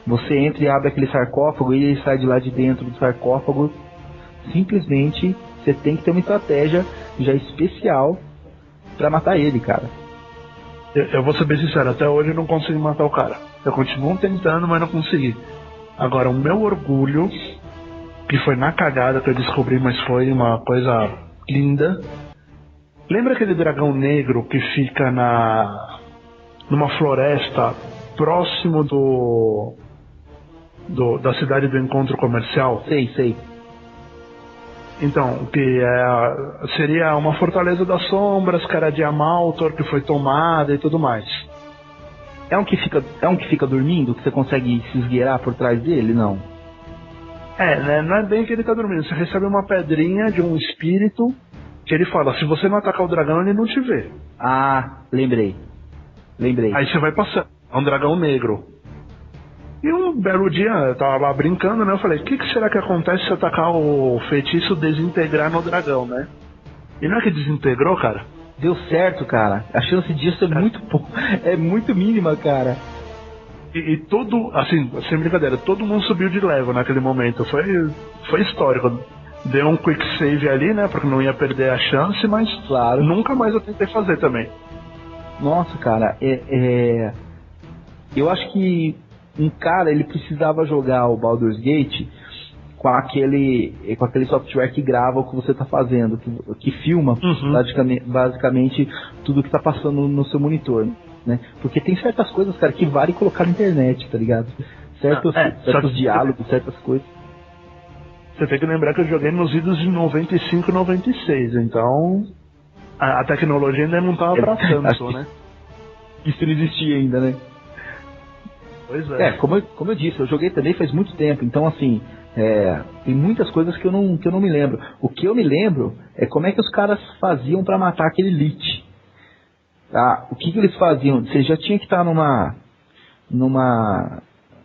Você entra e abre aquele sarcófago e ele sai de lá de dentro do sarcófago. Simplesmente você tem que ter uma estratégia já especial pra matar ele, cara. Eu vou ser bem sincero, até hoje eu não consegui matar o cara. Eu continuo tentando, mas não consegui. Agora, o meu orgulho, que foi na cagada que eu descobri, mas foi uma coisa linda. Lembra aquele dragão negro que fica numa floresta próximo da cidade do encontro comercial? Sei. Então, que seria uma fortaleza das sombras, que era de Amaltor, que foi tomada e tudo mais. É um que fica dormindo, que você consegue se esgueirar por trás dele? Não. Né? Não é bem que ele tá dormindo. Você recebe uma pedrinha de um espírito que ele fala, se você não atacar o dragão, ele não te vê. Ah, lembrei. Aí você vai passando. É um dragão negro. E um belo dia, eu tava lá brincando, né? Eu falei, o que será que acontece se eu atacar o feitiço desintegrar no dragão, né? E não é que desintegrou, cara? Deu certo, cara. A chance disso é muito mínima, cara. E todo, assim, sem brincadeira, todo mundo subiu de level naquele momento. Foi histórico. Deu um quick save ali, né? Porque não ia perder a chance, mas claro, nunca mais eu tentei fazer também. Nossa, cara, eu acho que um cara, ele precisava jogar o Baldur's Gate com aquele software que grava o que você tá fazendo, que filma basicamente tudo que tá passando no seu monitor, né? Porque tem certas coisas, cara, que vale colocar na internet, tá ligado? Certos diálogos, certas coisas. Você tem que lembrar que eu joguei nos idos de 95 e 96, então a tecnologia ainda não tava pra tanto, né? Isso não existia ainda, né? Pois é. Como eu disse, eu joguei também faz muito tempo, então assim, tem muitas coisas que eu não me lembro. O que eu me lembro é como é que os caras faziam pra matar aquele Lich. O que eles faziam? Você já tinha que estar num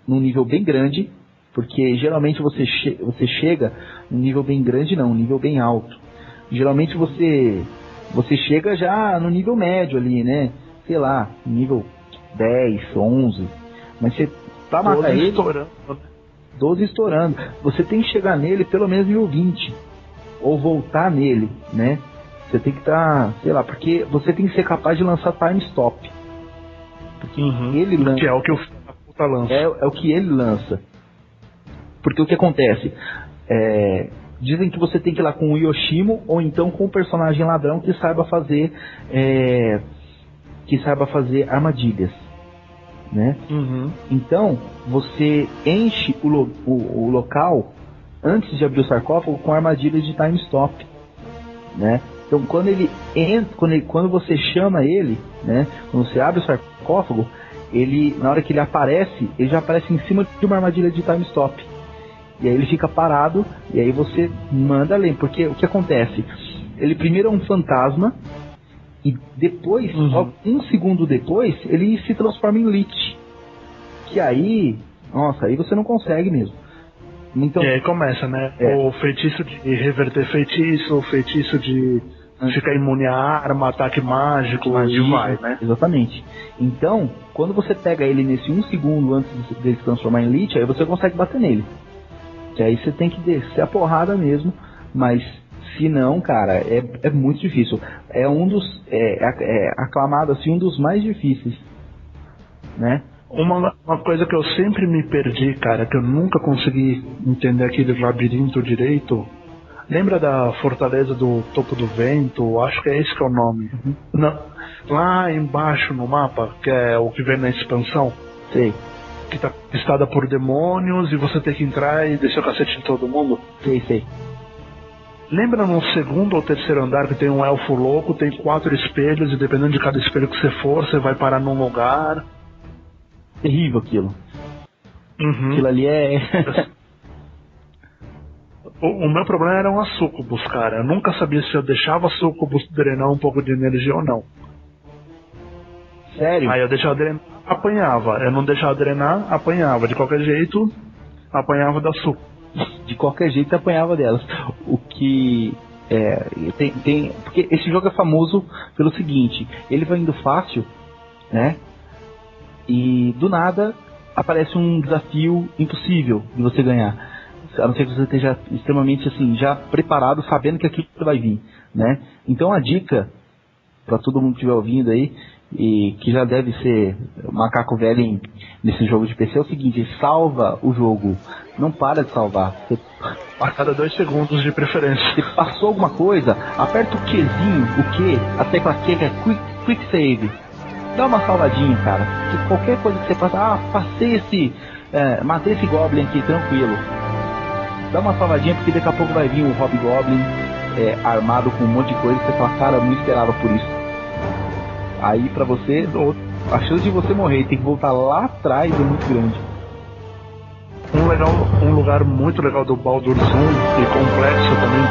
nível bem grande, porque geralmente você chega num nível bem grande, não, um nível bem alto. Geralmente você chega já no nível médio ali, né? Sei lá, nível 10, 11. Mas pra matar ele... 12 estourando. Você tem que chegar nele pelo menos nível 20. Ou voltar nele, né? Você tem que estar, sei lá, porque você tem que ser capaz de lançar time stop. Porque ele lança... Que é o que o puta lança. É o que ele lança. Porque o que acontece? Dizem que você tem que ir lá com o Yoshimo ou então com o personagem ladrão que saiba fazer armadilhas, né? Então você enche o local antes de abrir o sarcófago com armadilhas de time stop, né? Então quando ele entra, quando você chama ele, né? Quando você abre o sarcófago, na hora que ele aparece, ele já aparece em cima de uma armadilha de time stop. E aí ele fica parado, e aí você manda além. Porque o que acontece? Ele primeiro é um fantasma, e depois, um segundo depois, ele se transforma em Lich. Que aí, nossa, aí você não consegue mesmo. Então, e aí começa, né? O feitiço de reverter feitiço, o feitiço de ficar imune a arma, ataque mágico, e vai, né? Exatamente. Então, quando você pega ele nesse 1 segundo antes dele se transformar em Lich, aí você consegue bater nele. Que aí você tem que descer a porrada mesmo, mas se não, cara, é muito difícil. É aclamado assim, um dos mais difíceis, né? Uma coisa que eu sempre me perdi, cara, que eu nunca consegui entender aquele labirinto direito. Lembra da Fortaleza do Topo do Vento? Acho que é esse que é o nome. Não, lá embaixo no mapa, que é o que vem na expansão. Sei. Que tá conquistada por demônios e você tem que entrar e descer o cacete em todo mundo. Sei. Lembra no segundo ou terceiro andar que tem um elfo louco, tem 4 espelhos e dependendo de cada espelho que você for, você vai parar num lugar. Terrível aquilo. Uhum. Aquilo ali é... O meu problema eram as sucubus, cara. Eu nunca sabia se eu deixava a sucubus drenar um pouco de energia ou não. Sério? Aí eu deixava drenar, apanhava. Eu não deixava drenar, apanhava. De qualquer jeito, apanhava da sucubus. De qualquer jeito apanhava delas. O que porque esse jogo é famoso pelo seguinte: ele vai indo fácil, né? E do nada aparece um desafio impossível de você ganhar, a não ser que você esteja extremamente assim já preparado, sabendo que aquilo vai vir, né? Então a dica para todo mundo que estiver ouvindo aí e que já deve ser macaco velho nesse jogo de PC é o seguinte: salva o jogo, não para de salvar. Você, a cada 2 segundos de preferência. Você passou alguma coisa, aperta o Qzinho, o Q, a tecla Q, que é quick Save. Dá uma salvadinha, cara. Que qualquer coisa que você passa, passei matei esse Goblin aqui, tranquilo. Dá uma salvadinha, porque daqui a pouco vai vir o Hobgoblin armado com um monte de coisa, você fala, cara, eu não esperava por isso. Aí pra você, a chance de você morrer e ter que voltar lá atrás é muito grande. Um lugar muito legal do Baldur's 1 e complexo também,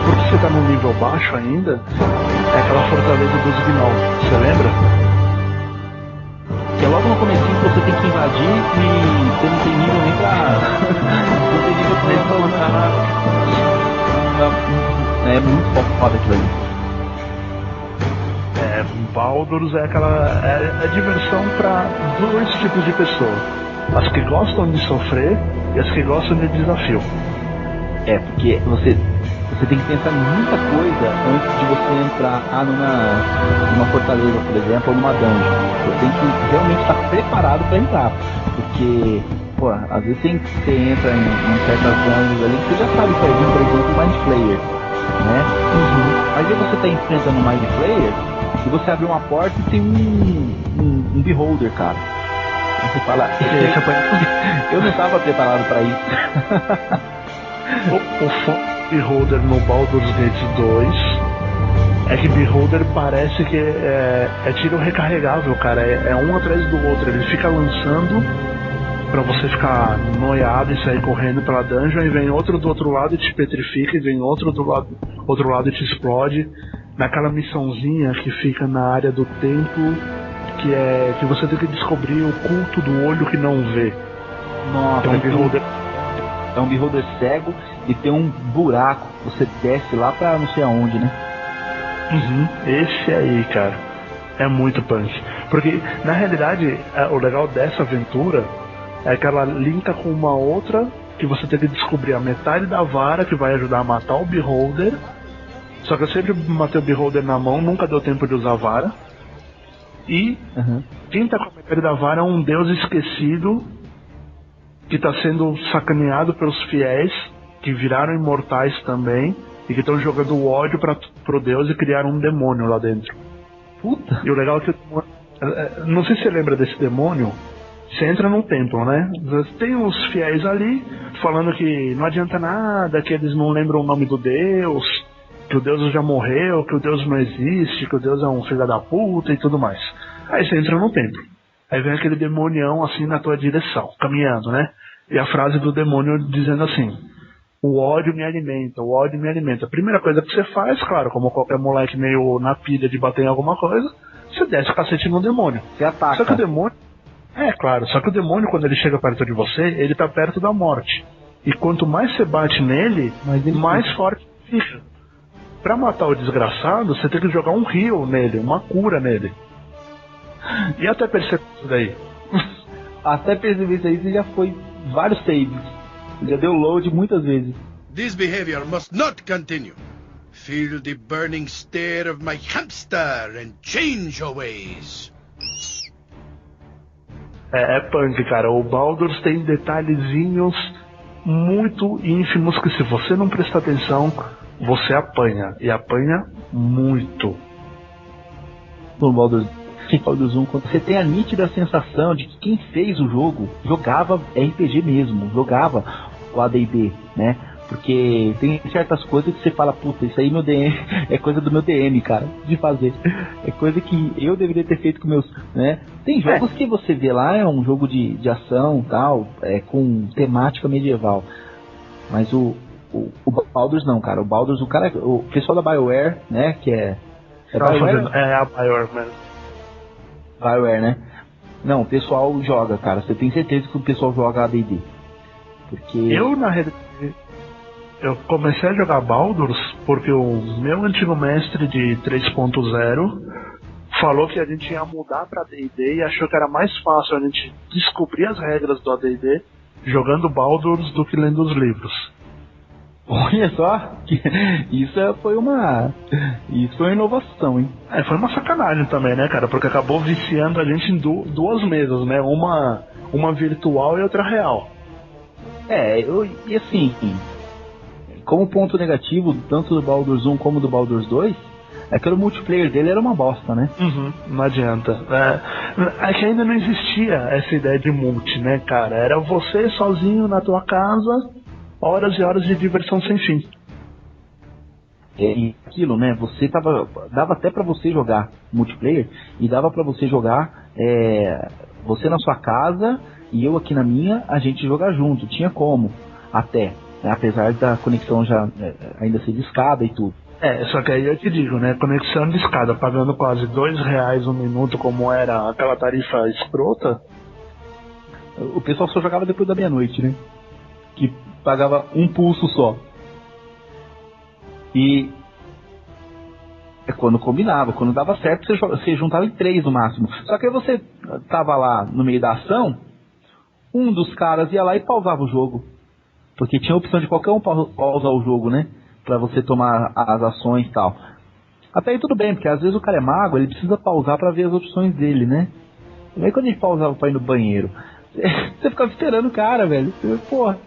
porque você tá num nível baixo ainda, é aquela fortaleza dos Gnolls, você lembra? Que é logo no comecinho que você tem que invadir e você não tem nível nem pra... não tem nível pra lutar. É muito foda aquilo ali. Baldur's é aquela... É diversão pra 2 tipos de pessoas. As que gostam de sofrer e as que gostam de desafio. Porque você tem que pensar em muita coisa antes de você entrar numa fortaleza, por exemplo, ou numa dungeon. Você tem que realmente estar preparado para entrar. Porque, às vezes você entra em certas dungeons ali que você já sabe que vai vir, por exemplo, o Mind Flayer, né? Mas aí você está enfrentando um Mind Flayer e você abre uma porta e tem um Beholder, cara. Você fala, eu não estava preparado para isso. O Beholder no Baldur's Gate 2 é que Beholder parece que é tiro recarregável, cara. É um atrás do outro. Ele fica lançando pra você ficar noiado e sair correndo pela dungeon, e vem outro do outro lado e te petrifica, e vem outro do outro lado e te explode. Naquela missãozinha que fica na área do templo, que você tem que descobrir o culto do olho que não vê. Nossa, é um beholder cego e tem um buraco. Você desce lá pra não sei aonde, né? Esse aí, cara, é muito punk. Porque, na realidade, o legal dessa aventura é que ela linka com uma outra que você tem que descobrir a metade da vara que vai ajudar a matar o beholder. Só que eu sempre matei o beholder na mão, nunca deu tempo de usar a vara. E quem tá com a metade da vara é um deus esquecido que tá sendo sacaneado pelos fiéis, que viraram imortais também, e que estão jogando ódio pro deus e criaram um demônio lá dentro. Puta! E o legal é que... não sei se você lembra desse demônio. Você entra num templo, né? Tem uns fiéis ali falando que não adianta nada, que eles não lembram o nome do deus, que o deus já morreu, que o deus não existe, que o deus é um filho da puta e tudo mais. Aí você entra no templo. Aí vem aquele demonião assim na tua direção, caminhando, né? E a frase do demônio dizendo assim: o ódio me alimenta, o ódio me alimenta. A primeira coisa que você faz, claro, como qualquer moleque meio na pilha de bater em alguma coisa, você desce o cacete no demônio. Você ataca. Só que o demônio... claro, só que o demônio, quando ele chega perto de você, ele tá perto da morte. E quanto mais você bate nele, mais forte fica. Pra matar o desgraçado, você tem que jogar um heal nele, uma cura nele. E até perceber isso daí? Até perceber isso aí, você já foi vários saves. Já deu load muitas vezes. This behavior must not continue. Feel the burning stare of my hamster and change your ways. É punk, cara. O Baldur's tem detalhezinhos muito ínfimos que, se você não prestar atenção, você apanha. E apanha muito. No Baldur's 1, você tem a nítida sensação de que quem fez o jogo jogava RPG mesmo, jogava o AD&D, né? Porque tem certas coisas que você fala, puta, isso aí meu DM, é coisa do meu DM, cara, de fazer. É coisa que eu deveria ter feito com meus, né? Tem jogos que você vê lá, é um jogo de ação tal, com temática medieval. Mas o Baldur's não, cara. O Baldur's, o pessoal da BioWare, né, que é BioWare? É a BioWare mesmo. BioWare, né? Não, o pessoal joga, cara. Você tem certeza que o pessoal joga AD&D. Porque... Eu comecei a jogar Baldur's porque o meu antigo mestre de 3.0 falou que a gente ia mudar pra D&D e achou que era mais fácil a gente descobrir as regras do AD&D jogando Baldur's do que lendo os livros. Olha só, isso foi uma inovação, hein? Foi uma sacanagem também, né, cara? Porque acabou viciando a gente em duas mesas, né? Uma virtual e outra real. E assim, como ponto negativo, tanto do Baldur's 1 como do Baldur's 2, é que o multiplayer dele era uma bosta, né? Não adianta. É que ainda não existia essa ideia de multi, né, cara? Era você sozinho na tua casa, horas e horas de diversão sem fim. E aquilo, né? Dava até pra você jogar multiplayer e dava pra você jogar você na sua casa e eu aqui na minha, a gente jogar junto. Tinha como, até. Apesar da conexão já ainda ser discada e tudo. Só que aí eu te digo, né? Conexão discada, pagando quase R$2 um minuto, como era aquela tarifa escrota. O pessoal só jogava depois da meia-noite, né? Que pagava um pulso só. E quando combinava, quando dava certo, você juntava em 3 no máximo. Só que aí você tava lá no meio da ação, um dos caras ia lá e pausava o jogo. Porque tinha a opção de qualquer um pausar o jogo, né? Pra você tomar as ações e tal. Até aí tudo bem, porque às vezes o cara é mago, ele precisa pausar pra ver as opções dele, né? E aí quando ele pausava pra ir no banheiro, você ficava esperando o cara, velho. Porra,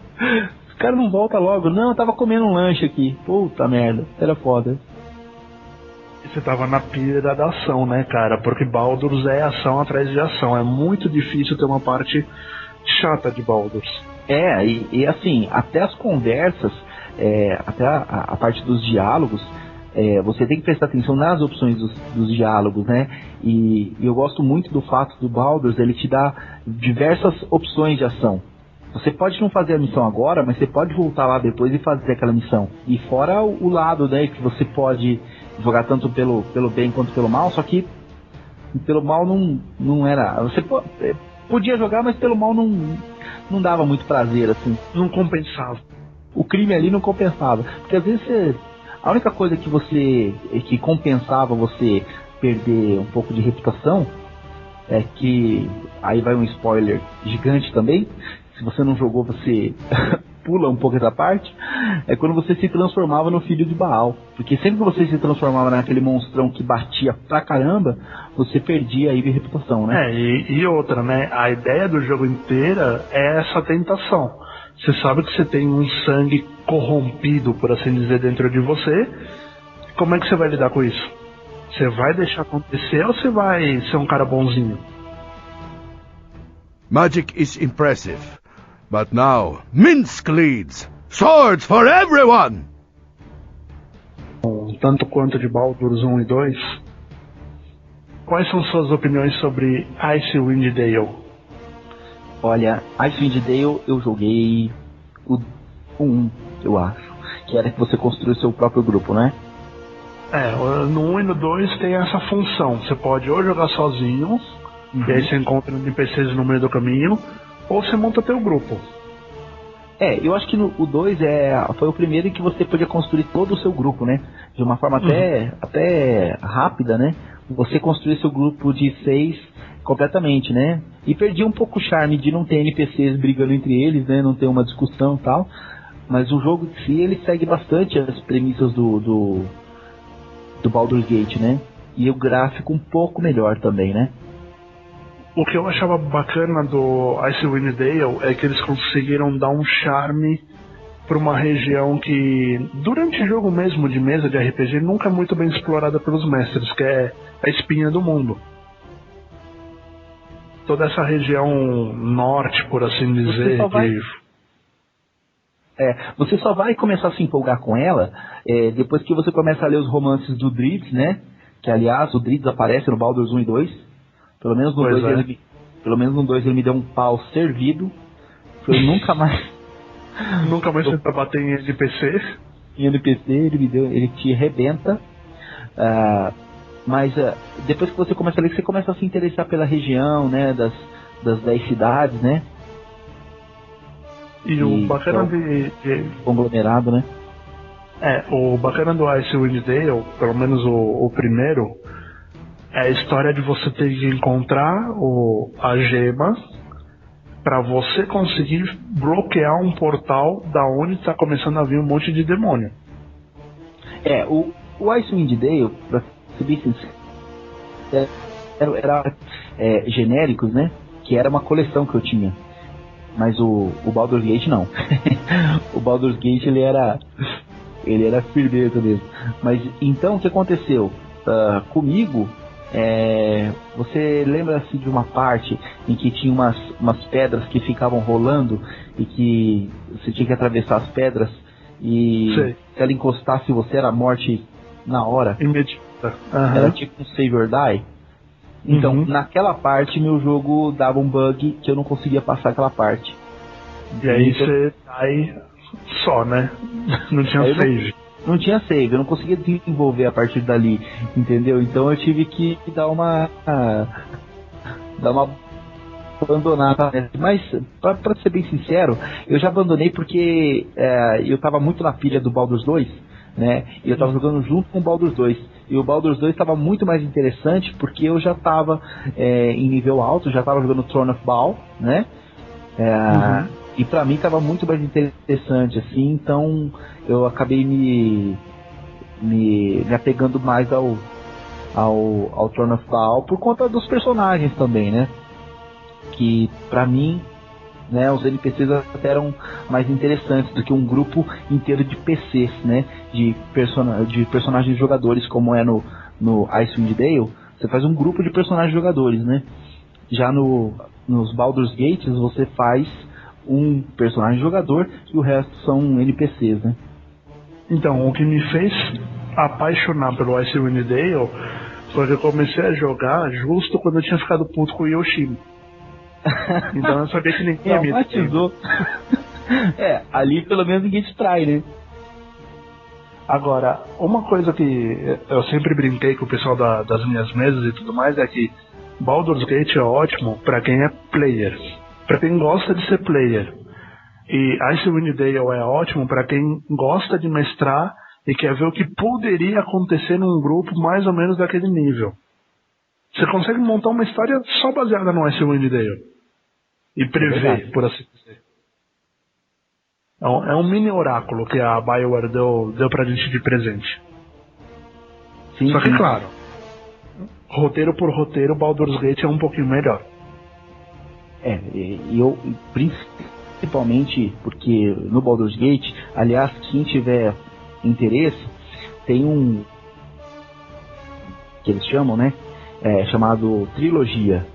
o cara não volta logo. Não, eu tava comendo um lanche aqui. Puta merda, era foda. E você tava na pira da ação, né, cara? Porque Baldur's é ação atrás de ação. É muito difícil ter uma parte chata de Baldur's. E assim, até as conversas, até a parte dos diálogos, você tem que prestar atenção nas opções dos diálogos, né? E eu gosto muito do fato do Baldur's, ele te dá diversas opções de ação. Você pode não fazer a missão agora, mas você pode voltar lá depois e fazer aquela missão. E fora o lado, né, que você pode jogar tanto pelo bem quanto pelo mal, só que pelo mal não era... Você podia jogar, mas pelo mal não dava muito prazer, assim. Não compensava. O crime ali não compensava. Porque às vezes a única coisa que compensava você perder um pouco de reputação é que, aí vai um spoiler gigante também, se você não jogou você pula um pouco essa parte, é quando você se transformava no filho de Baal. Porque sempre que você se transformava naquele monstrão que batia pra caramba, você perdia aí de reputação, né? E outra, né? A ideia do jogo inteira é essa tentação. Você sabe que você tem um sangue corrompido, por assim dizer, dentro de você. Como é que você vai lidar com isso? Você vai deixar acontecer ou você vai ser um cara bonzinho? Magic is impressive. But now, Minsk leads! Swords for everyone! Tanto quanto de Baldur's 1 e 2, quais são suas opiniões sobre Icewind Dale? Olha, Icewind Dale eu joguei o 1, eu acho, que era que você construiu seu próprio grupo, né? No 1 e no 2 tem essa função, você pode ou jogar sozinho, e aí você encontra NPCs no meio do caminho, ou você monta teu grupo. Eu acho que o 2 foi o primeiro em que você podia construir todo o seu grupo, né? De uma forma até rápida, né? Você construir seu grupo de 6 completamente, né? E perdia um pouco o charme de não ter NPCs brigando entre eles, né? Não ter uma discussão e tal. Mas o jogo em si, ele segue bastante as premissas do Baldur's Gate, né? E o gráfico um pouco melhor também, né? O que eu achava bacana do Icewind Dale é que eles conseguiram dar um charme para uma região que, durante o jogo mesmo de mesa de RPG, nunca é muito bem explorada pelos mestres, que é a espinha do mundo. Toda essa região norte, por assim dizer, Você só vai começar a se empolgar com ela depois que você começa a ler os romances do Drizzt, né? Que, aliás, o Drizzt aparece no Baldur's 1 e 2. Pelo menos no 2 ele me deu um pau servido. Eu nunca mais... Nunca mais tenta bater em NPC. Em NPC, ele te arrebenta. Mas depois que você começa a ler, você começa a se interessar pela região, né? Das 10 cidades, né? E o bacana de conglomerado, né? O bacana do Icewind Dale, pelo menos o primeiro, é a história de você ter que encontrar a gema para você conseguir bloquear um portal da onde está começando a vir um monte de demônio. O Icewind Dale, pra ser bem sincero, era genéricos, né? Que era uma coleção que eu tinha. Mas o Baldur's Gate não. O Baldur's Gate ele era firmeza mesmo. Mas então o que aconteceu? Comigo, você lembra-se de uma parte em que tinha umas pedras que ficavam rolando e que você tinha que atravessar as pedras e Sei. Se ela encostasse você era morte na hora? Imediata. Era tipo um save or die. Então, naquela parte, meu jogo dava um bug que eu não conseguia passar aquela parte. E aí você cai só, né? Não tinha save. Não tinha save, eu não conseguia desenvolver a partir dali, entendeu? Então eu tive que dar uma abandonada. Mas, pra ser bem sincero, eu já abandonei porque eu tava muito na pilha do Baldur's 2, né? E eu tava jogando junto com o Baldur's 2. E o Baldur's 2 estava muito mais interessante porque eu já estava em nível alto, já estava jogando Throne of Baal, né? E pra mim estava muito mais interessante, assim, então eu acabei me apegando mais ao Throne of Baal por conta dos personagens também, né? Que pra mim, né, os NPCs até eram mais interessantes do que um grupo inteiro de PCs, né? De personagens jogadores, como é no Icewind Dale. Você faz um grupo de personagens jogadores, né? Já nos Baldur's Gates você faz um personagem jogador e o resto são NPCs, né? Então, o que me fez apaixonar pelo Icewind Dale foi que eu comecei a jogar justo quando eu tinha ficado puto com o Yoshimi. Então eu sabia que ninguém ia me traumatizou. Ali pelo menos ninguém te trai, né? Agora, uma coisa que eu sempre brinquei com o pessoal das minhas mesas e tudo mais é que Baldur's Gate é ótimo pra quem é player, pra quem gosta de ser player. E Icewind Dale é ótimo pra quem gosta de mestrar e quer ver o que poderia acontecer num grupo mais ou menos daquele nível. Você consegue montar uma história só baseada no Icewind Dale e prever, por assim dizer. É um mini oráculo que a BioWare deu pra gente de presente. Sim, só que, claro, roteiro por roteiro, Baldur's Gate é um pouquinho melhor. E eu, principalmente porque no Baldur's Gate, aliás, quem tiver interesse, tem um que eles chamam, né? Chamado trilogia.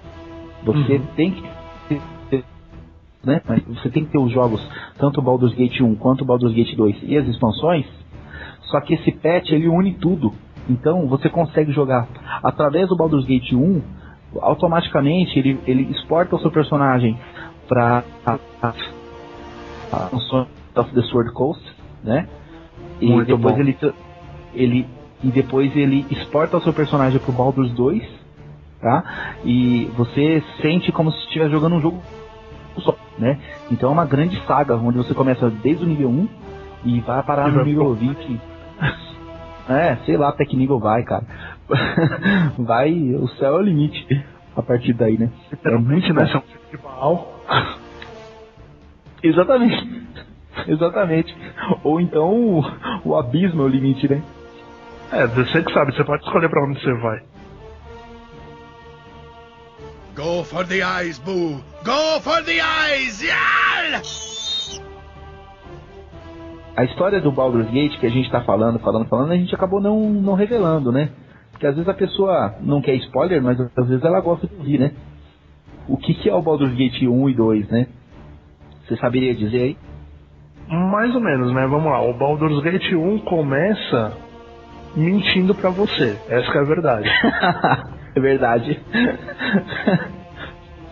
Você tem que ter, né? Mas você tem que ter os jogos, tanto o Baldur's Gate 1 quanto o Baldur's Gate 2 e as expansões. Só que esse patch ele une tudo. Então você consegue jogar através do Baldur's Gate 1, automaticamente ele exporta o seu personagem para Sons of the Sword Coast, né? E muito depois bom. depois ele exporta o seu personagem pro Baldur's 2, tá? E você sente como se estivesse jogando um jogo só, né? Então é uma grande saga, onde você começa desde o nível 1 e vai parar no nível 20. Sei lá até que nível vai, cara. Vai, o céu é o limite a partir daí, né? É muito, né? São de Baal. Exatamente. Ou então o abismo é o limite, né? Você que sabe, você pode escolher pra onde você vai. Go for the eyes, Boo! Go for the eyes! Yeah! A história do Baldur's Gate que a gente tá falando, a gente acabou não revelando, né? Porque às vezes a pessoa não quer spoiler, mas às vezes ela gosta de ouvir, né? O que é o Baldur's Gate 1 e 2, né? Você saberia dizer aí? Mais ou menos, né? Vamos lá, o Baldur's Gate 1 começa mentindo pra você. Essa que é a verdade. É verdade.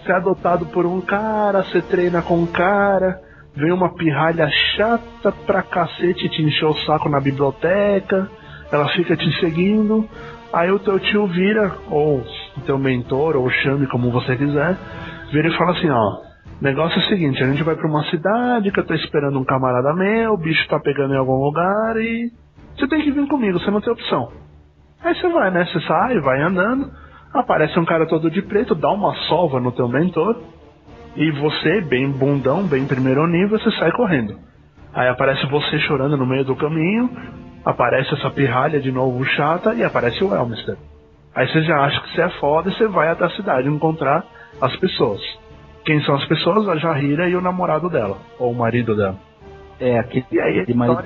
Você é adotado por um cara, você treina com um cara, vem uma pirralha chata pra cacete te encher o saco na biblioteca, ela fica te seguindo, aí o teu tio vira, ou o teu mentor, ou chame como você quiser, vira e fala assim, ó, o negócio é o seguinte, a gente vai pra uma cidade que eu tô esperando um camarada meu, o bicho tá pegando em algum lugar e você tem que vir comigo, você não tem opção. Aí você vai, né? Você sai, vai andando, aparece um cara todo de preto, dá uma sova no teu mentor, e você, bem bundão, bem primeiro nível, você sai correndo. Aí aparece você chorando no meio do caminho, aparece essa pirralha de novo chata, e aparece o Elminster. Aí você já acha que você é foda e você vai até a cidade encontrar as pessoas. Quem são as pessoas? A Jaheira e o namorado dela, ou o marido dela. É, aquele E aí de marido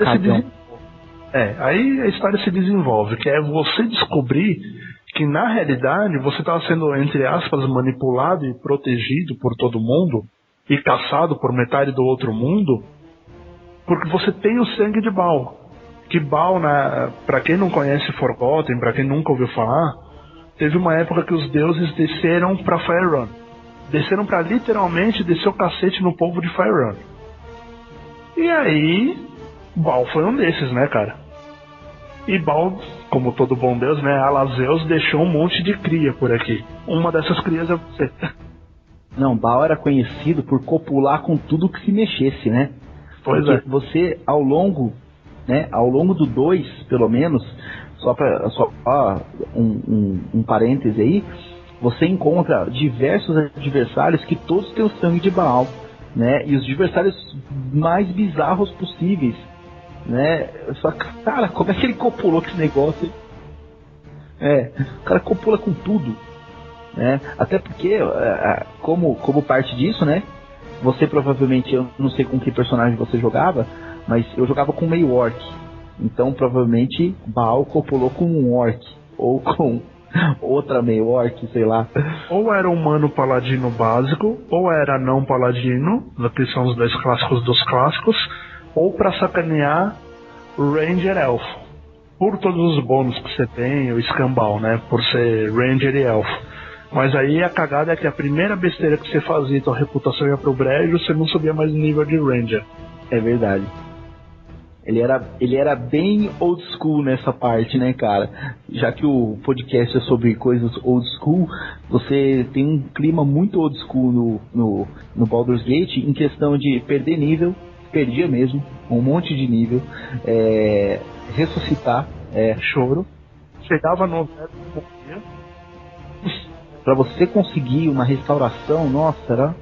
aí a história se desenvolve, que é você descobrir que na realidade você estava sendo, entre aspas, manipulado e protegido por todo mundo e caçado por metade do outro mundo, porque você tem o sangue de Baal. Que Baal, pra quem não conhece Forgotten, pra quem nunca ouviu falar, teve uma época que os deuses desceram pra Faerûn. Desceram pra literalmente descer o cacete no povo de Faerûn. E aí, Baal foi um desses, né, cara? E Baal, como todo bom deus, né, Alazeus deixou um monte de cria por aqui. Uma dessas crias é você. Não, Baal era conhecido por copular com tudo que se mexesse, né? Pois porque é. você, ao longo do 2, pelo menos, só um parêntese aí, você encontra diversos adversários que todos têm o sangue de Baal, né? E os adversários mais bizarros possíveis, né? Só que, cara, como é que ele copulou com esse negócio? O cara copula com tudo, né? Até porque, como parte disso, né? Você provavelmente, eu não sei com que personagem você jogava, mas eu jogava com meio orc. Então provavelmente Baal copulou com um orc, ou com outra meio orc, sei lá. Ou era humano paladino básico, ou era não paladino, que são os dois clássicos dos clássicos, ou pra sacanear Ranger Elfo. Por todos os bônus que você tem, o escambau, né? Por ser Ranger e Elfo. Mas aí a cagada é que a primeira besteira que você fazia, tua reputação ia pro brejo, você não subia mais o nível de Ranger. É verdade. Ele era bem old school nessa parte, né, cara? Já que o podcast é sobre coisas old school, você tem um clima muito old school no Baldur's Gate em questão de perder nível, perdia mesmo, um monte de nível, ressuscitar, choro. Chegava no verbo e morria. Pra você conseguir uma restauração, nossa,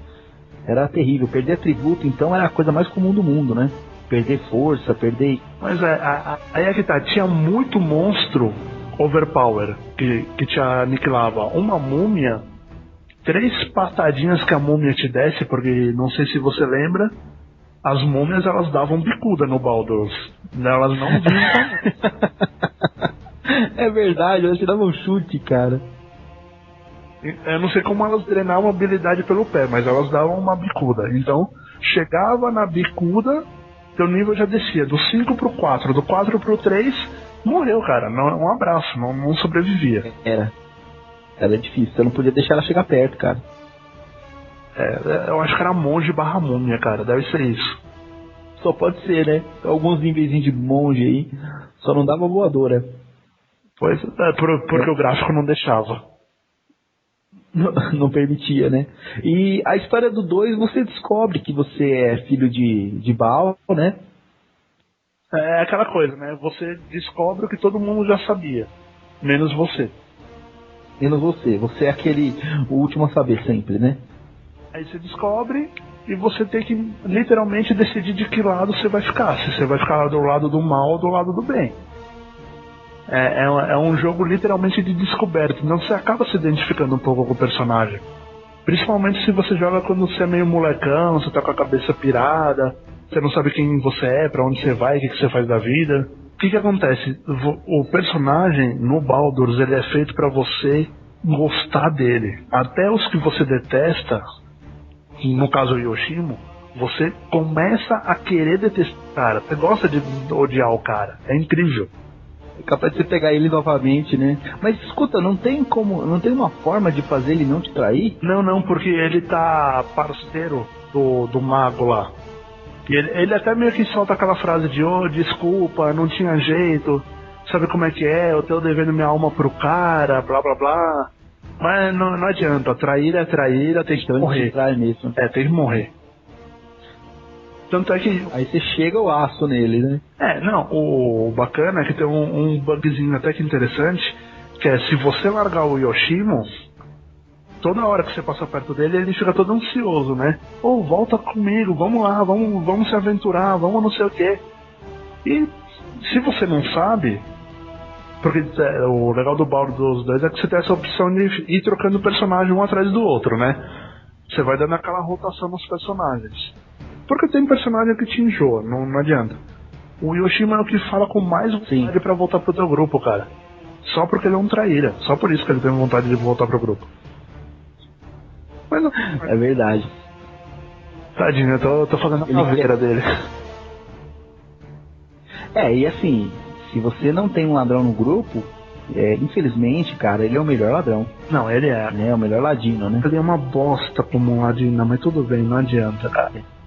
era terrível. Perder atributo, então, era a coisa mais comum do mundo, né? Perder força, perder... Mas aí é que tá, tinha muito monstro overpower que te aniquilava. Uma múmia, 3 patadinhas que a múmia te desse, porque não sei se você lembra, as múmias elas davam bicuda no Baldur's. Elas não vinham. É verdade, elas te davam um chute, cara. Eu não sei como elas drenavam a habilidade pelo pé, mas elas davam uma bicuda. Então, chegava na bicuda, teu nível já descia do 5 pro 4, do 4 pro 3, morreu, cara. Não, um abraço, não sobrevivia. Era difícil, você não podia deixar ela chegar perto, cara. Eu acho que era monge barra múmia, cara, deve ser isso. Só pode ser, né? Alguns níveis de monge aí, só não dava voadora. Pois porque o gráfico não deixava. Não permitia, né? E a história do 2, você descobre que você é filho de Baal, né? É aquela coisa, né? Você descobre o que todo mundo já sabia, menos você. Menos você. Você é o último a saber sempre, né? Aí você descobre e você tem que literalmente decidir de que lado você vai ficar. Se você vai ficar do lado do mal ou do lado do bem. É um jogo literalmente de descoberta, então você acaba se identificando um pouco com o personagem. Principalmente se você joga quando você é meio molecão, você tá com a cabeça pirada, você não sabe quem você é, pra onde você vai, o que você faz da vida. O que acontece? O personagem no Baldur's, ele é feito pra você gostar dele. Até os que você detesta, no caso o Yoshimo, você começa a querer detestar o cara. Você gosta de odiar o cara. É incrível. É capaz de você pegar ele novamente, né? Mas escuta, não tem uma forma de fazer ele não te trair? Não, porque ele tá parceiro do mago lá. E ele até meio que solta aquela frase de desculpa, não tinha jeito, sabe como é que é, eu tô devendo minha alma pro cara, blá blá blá. Mas não adianta, traíra é traíra, tem que morrer. Mesmo. Tem que morrer. Tanto é que... Aí você chega o aço nele, né? O bacana é que tem um bugzinho até que interessante, que é se você largar o Yoshimo, toda hora que você passa perto dele, ele fica todo ansioso, né? Volta comigo, vamos lá, vamos se aventurar, vamos não sei o quê. E se você não sabe, porque o legal do Baldur's 2 é que você tem essa opção de ir trocando personagem um atrás do outro, né? Você vai dando aquela rotação nos personagens. Porque tem personagem que te enjoa, não adianta. O Yoshima é o que fala com mais vontade pra voltar pro teu grupo, cara. Só porque ele é um traíra. Só por isso que ele tem vontade de voltar pro grupo. Mas não... É verdade. Tadinho, eu tô fazendo a caveira dele. E assim, se você não tem um ladrão no grupo, infelizmente, cara, ele é o melhor ladrão. Não, ele é. É o melhor ladino, né? Ele é uma bosta como um ladino, mas tudo bem, não adianta, cara.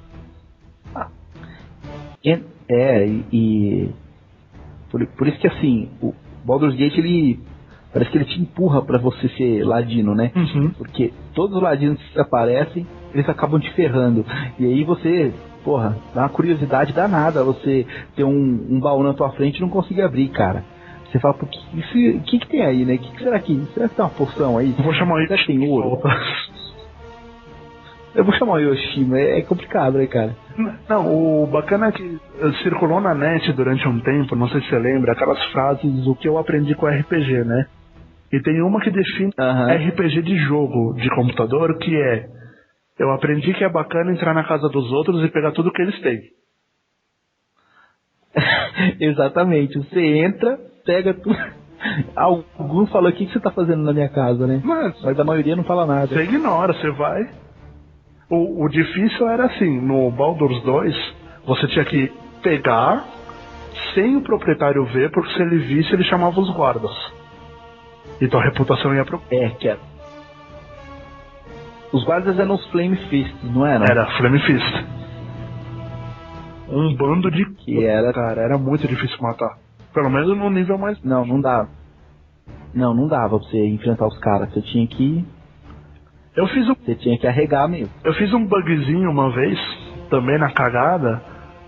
Por isso que assim, o Baldur's Gate, ele parece que ele te empurra pra você ser ladino, né? Uhum. Porque todos os ladinos que aparecem, eles acabam te ferrando. E aí você, dá uma curiosidade danada você ter um baú na tua frente e não conseguir abrir, cara. Você fala, o que tem aí, né? Será que tem uma poção aí? Eu vou chamar será que tem ouro? Eu vou chamar o Yoshima, é complicado, né, cara? Não, o bacana é que circulou na net durante um tempo, não sei se você lembra, aquelas frases, o que eu aprendi com RPG, né? E tem uma que define RPG de jogo, de computador, que é: eu aprendi que é bacana entrar na casa dos outros e pegar tudo que eles têm. Exatamente, você entra, pega tudo. Alguns falam, o que você tá fazendo na minha casa, né? Mas a maioria não fala nada. Você ignora, você vai. O difícil era assim, no Baldur's 2, você tinha que pegar sem o proprietário ver, porque se ele visse, ele chamava os guardas. E tua reputação ia pro... Os guardas eram os Flame Fists, não era? Era, Flame Fist. Um bando de... Cara, era muito difícil matar. Pelo menos no nível mais... Não dava. Não dava pra você enfrentar os caras, você tinha que... Você tinha que arregar mesmo. Eu fiz um bugzinho uma vez, também na cagada,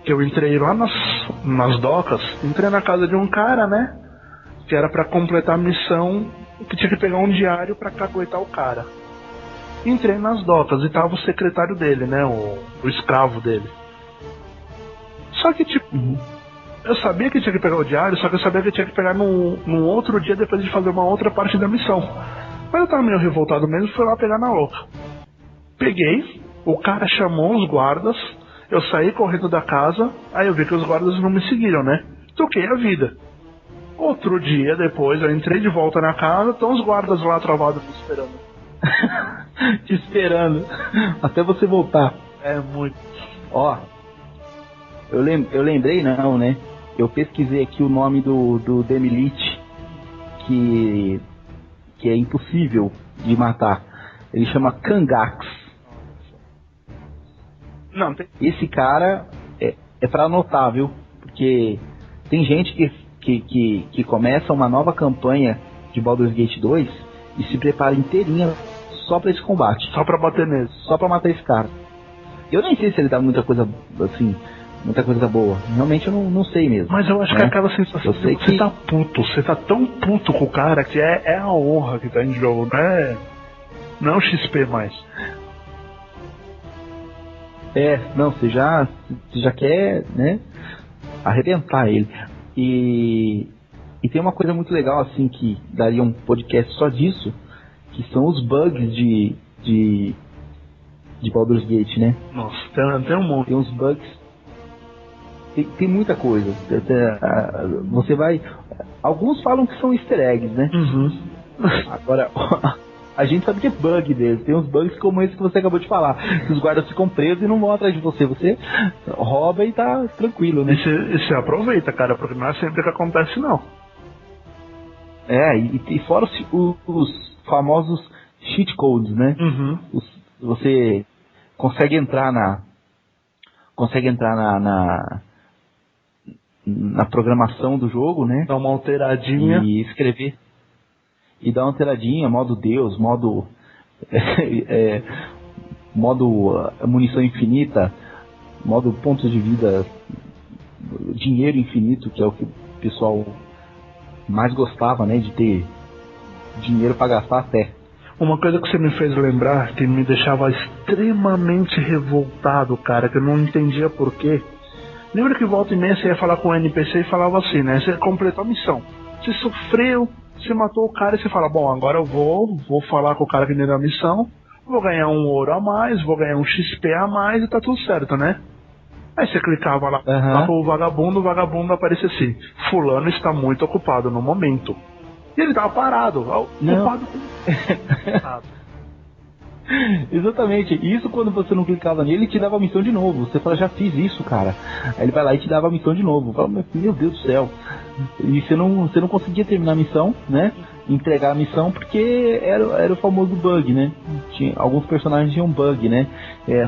que eu entrei lá nas docas, entrei na casa de um cara, né? Que era pra completar a missão, que tinha que pegar um diário pra caguetar o cara. Entrei nas docas e tava o secretário dele, né? O escravo dele. Só que, eu sabia que tinha que pegar o diário, só que eu sabia que tinha que pegar num outro dia depois de fazer uma outra parte da missão. Mas eu tava meio revoltado mesmo, fui lá pegar na louca. Peguei, o cara chamou os guardas, eu saí correndo da casa, aí eu vi que os guardas não me seguiram, né? Toquei a vida. Outro dia depois, eu entrei de volta na casa, estão os guardas lá travados me esperando. Te esperando, até você voltar. É muito. Eu lembrei não, né? Eu pesquisei aqui o nome do Demilite, que é impossível de matar. Ele chama Kangax. Não, tem... Esse cara é pra anotar, viu? Porque tem gente que começa uma nova campanha de Baldur's Gate 2 e se prepara inteirinha só pra esse combate. Só pra bater nele. Só pra matar esse cara. Eu nem sei se ele dá muita coisa assim, muita coisa boa. Realmente eu não sei mesmo. Mas eu acho que é aquela sensação de que você tá puto. Você tá tão puto com o cara que é a honra que tá em jogo, não é o XP mais. Você já quer, né, arrebentar ele. E tem uma coisa muito legal, assim, que daria um podcast só disso, que são os bugs de Baldur's Gate, né? Nossa, tem um monte. Tem uns bugs. Tem muita coisa. Você vai... Alguns falam que são easter eggs, né? Uhum. Agora, A gente sabe que é bug deles. Tem uns bugs como esse que você acabou de falar. Que os guardas ficam presos e não vão atrás de você. Você rouba e tá tranquilo, né? E você aproveita, cara, porque não é sempre que acontece, não. E fora os famosos cheat codes, né? Uhum. Você consegue entrar na programação do jogo, né? Dá uma alteradinha. E escrever. E dar uma alteradinha, modo Deus, modo munição infinita, modo pontos de vida, dinheiro infinito, que é o que o pessoal mais gostava, né? De ter dinheiro para gastar até. Uma coisa que você me fez lembrar, que me deixava extremamente revoltado, cara, que eu não entendia porquê. Lembra que volta e meia você ia falar com o NPC e falava assim, né? Você completou a missão. Você sofreu, você matou o cara e você fala, bom, agora eu vou falar com o cara que deu a missão, vou ganhar um ouro a mais, vou ganhar um XP a mais e tá tudo certo, né? Aí você clicava lá pro vagabundo, o vagabundo aparecia assim, fulano está muito ocupado no momento. E ele tava parado, ocupado. Exatamente, isso quando você não clicava nele, ele te dava a missão de novo. Você fala, já fiz isso, cara. Aí ele vai lá e te dava a missão de novo. Fala, meu Deus do céu. E você não conseguia terminar a missão, né? Entregar a missão porque era o famoso bug, né? Alguns personagens tinham bug, né?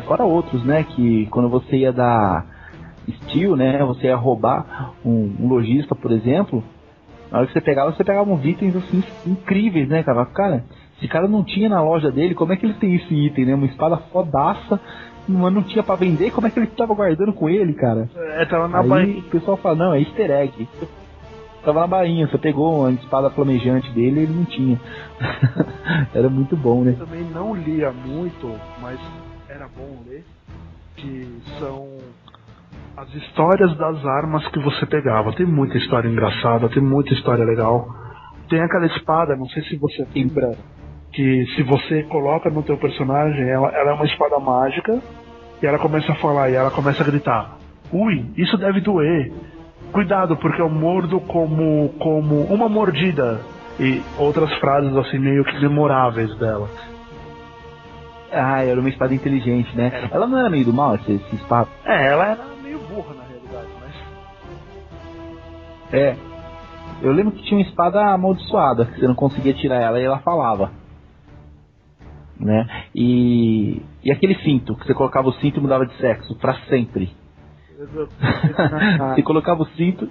Fora outros, né? Que quando você ia dar steal, né? Você ia roubar um lojista, por exemplo. Na hora que você pegava uns itens assim incríveis, né, cara? Cara, esse cara não tinha na loja dele, como é que ele tem esse item, né? Uma espada fodaça, mas não tinha pra vender, como é que ele tava guardando com ele, cara? Tava na Aí bainha. o pessoal fala, não, é easter egg. Tava na bainha, você pegou a espada flamejante dele e ele não tinha. Era muito bom, né? Eu também não lia muito, mas era bom ler, que são as histórias das armas que você pegava. Tem muita história engraçada, tem muita história legal. Tem aquela espada, não sei se você lembra, que se você coloca no teu personagem, ela é uma espada mágica, e ela começa a falar, e ela começa a gritar, ui, isso deve doer, cuidado porque eu mordo como uma mordida, e outras frases assim meio que memoráveis dela. Era uma espada inteligente, né? Ela não era meio do mal, essa espada? Ela era meio burra na realidade, mas... Eu lembro que tinha uma espada amaldiçoada, que você não conseguia tirar ela e ela falava. Né? E aquele cinto, que você colocava o cinto e mudava de sexo, pra sempre. Você colocava o cinto...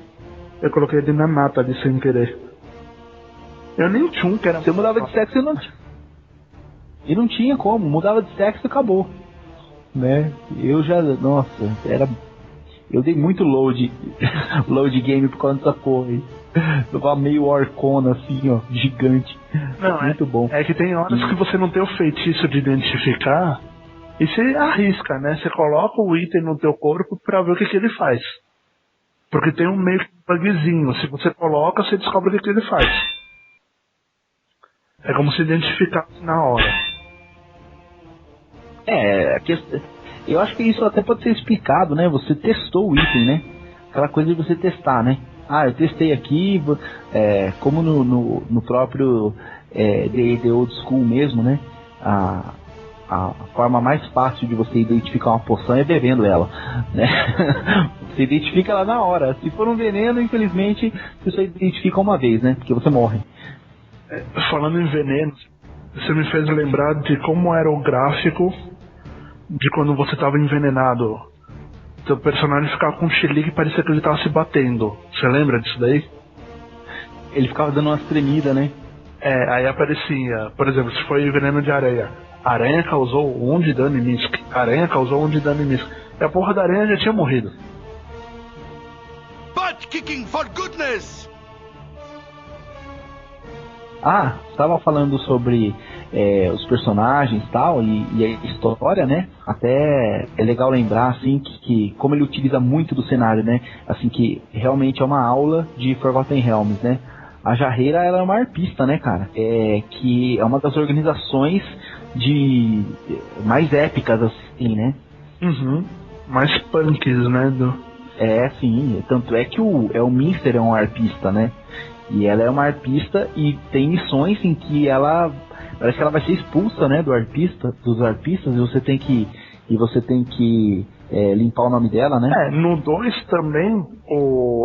Eu coloquei ele na nata de sem querer. Eu nem tinha um que era... Você mudava de sexo e não tinha como, mudava de sexo e acabou. Né? Eu dei muito load game por causa dessa porra aí. Eu tava meio orcona assim, ó, gigante. Não, muito bom. É que tem horas que você não tem o feitiço de identificar e você arrisca, né? Você coloca o item no teu corpo pra ver o que ele faz. Porque tem um meio bugzinho. Se você coloca, você descobre o que ele faz. É como se identificasse na hora. Eu acho que isso até pode ser explicado, né? Você testou o item, né? Aquela coisa de você testar, né? Eu testei aqui, como no próprio D&D Old School mesmo, né? A forma mais fácil de você identificar uma poção é bebendo ela, né? Você identifica ela na hora. Se for um veneno, infelizmente, você só identifica uma vez, né? Porque você morre. Falando em veneno, você me fez lembrar de como era o gráfico de quando você estava envenenado. Seu personagem ficava com um chilique e parecia que ele estava se batendo. Você lembra disso daí? Ele ficava dando umas tremidas, né? Aí aparecia, por exemplo, se foi veneno de aranha. Aranha causou 1 de dano em Misk. Aranha causou 1 de dano em Misk. E a porra da aranha já tinha morrido. Butt kicking for goodness! Estava falando sobre os personagens tal, e a história, né? Até é legal lembrar, assim, que como ele utiliza muito do cenário, né? Assim, que realmente é uma aula de Forgotten Realms, né? A Jarreira, ela é uma arpista, né, cara? Que é uma das organizações mais épicas, assim, né? Uhum. Mais punks, né? Sim. Tanto é que o Minster é um arpista, né? E ela é uma arpista e tem missões em que ela Parece que ela vai ser expulsa, né, dos arpistas, e você tem que limpar o nome dela, né? No 2 também,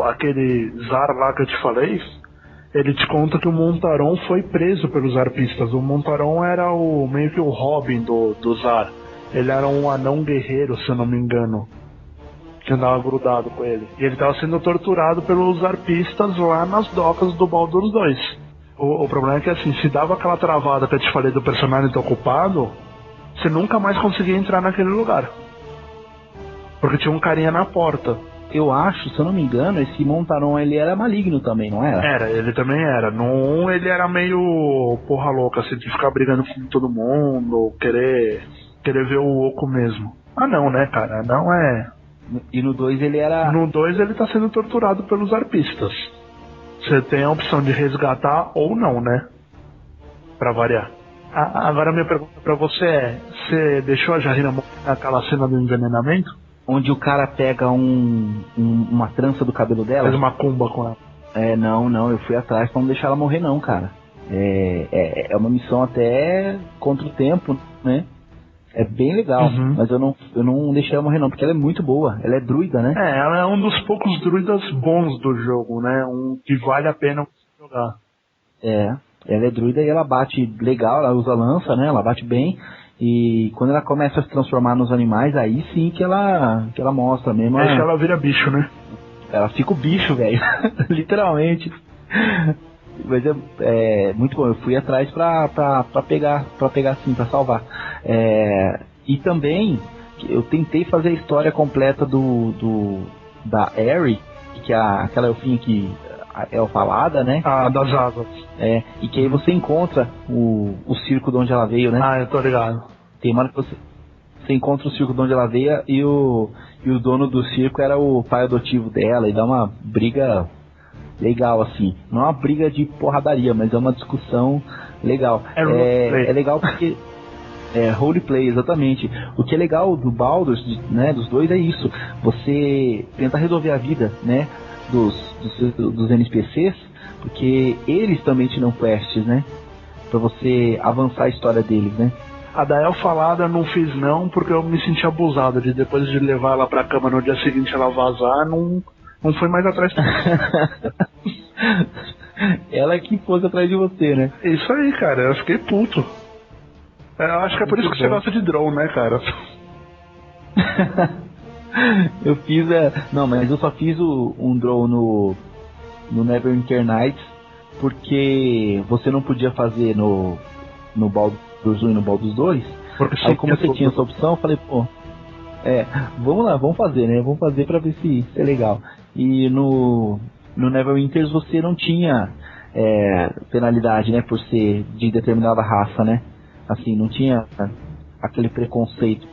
aquele Zar lá que eu te falei, ele te conta que o Montaron foi preso pelos arpistas. O Montaron era meio que o Robin do Zar. Ele era um anão guerreiro, se eu não me engano, que andava grudado com ele. E ele estava sendo torturado pelos arpistas lá nas docas do Baldur's 2. O problema é que, assim, se dava aquela travada que eu te falei do personagem estar ocupado, você nunca mais conseguia entrar naquele lugar. Porque tinha um carinha na porta. Eu acho, se eu não me engano, esse Montaron, ele era maligno também, não era? Era, ele também era. No 1 ele era meio porra louca, assim, de ficar brigando com todo mundo, querer ver o oco mesmo. Ah não, né, cara? Não é... E no 2 ele era... No 2 ele tá sendo torturado pelos arpistas. Você tem a opção de resgatar ou não, né? Pra variar. Agora a minha pergunta pra você é: você deixou a Jarina morrer naquela cena do envenenamento? Onde o cara pega uma trança do cabelo dela? Fez uma cumba com ela. Não, eu fui atrás pra não deixar ela morrer não, cara. É uma missão até contra o tempo, né? É bem legal, mas eu não deixei ela morrer não, porque ela é muito boa, ela é druida, né? Ela é um dos poucos druidas bons do jogo, né? Um que vale a pena jogar. Ela é druida e ela bate legal, ela usa lança, né? Ela bate bem. E quando ela começa a se transformar nos animais, aí sim que ela mostra mesmo. Aí ela vira bicho, né? Ela fica o bicho, velho. Literalmente. Mas é muito bom. Eu fui atrás pra pegar assim, pra salvar. E também eu tentei fazer a história completa da Aerie, que é aquela elfinha que é elfalada, né? Das asas. E que aí você encontra o circo de onde ela veio, né? Eu tô ligado. Tem uma hora que você encontra o circo de onde ela veio e o dono do circo era o pai adotivo dela, e dá uma briga legal, assim. Não é uma briga de porradaria, mas é uma discussão legal. É legal porque... roleplay, exatamente. O que é legal do Baldur's, né, dos dois, é isso. Você tenta resolver a vida, né, dos NPCs, porque eles também te dão quests, né, pra você avançar a história deles, né. A da Elfalada eu não fiz não, porque eu me senti abusado de depois de levar ela pra cama no dia seguinte ela vazar, não foi mais atrás. Ela que fosse atrás de você, né. Isso aí, cara, eu fiquei puto. Eu acho que é por isso que você gosta de drone, né, cara? Eu fiz... Não, mas eu só fiz um drone no Neverwinter Nights porque você não podia fazer no Baldur's 1 e no Baldur's 2. Aí como você tinha essa opção, eu falei, vamos lá, vamos fazer, né? Vamos fazer pra ver se é legal. E no Neverwinter você não tinha penalidade, né? Por ser de determinada raça, né? Assim, não tinha aquele preconceito.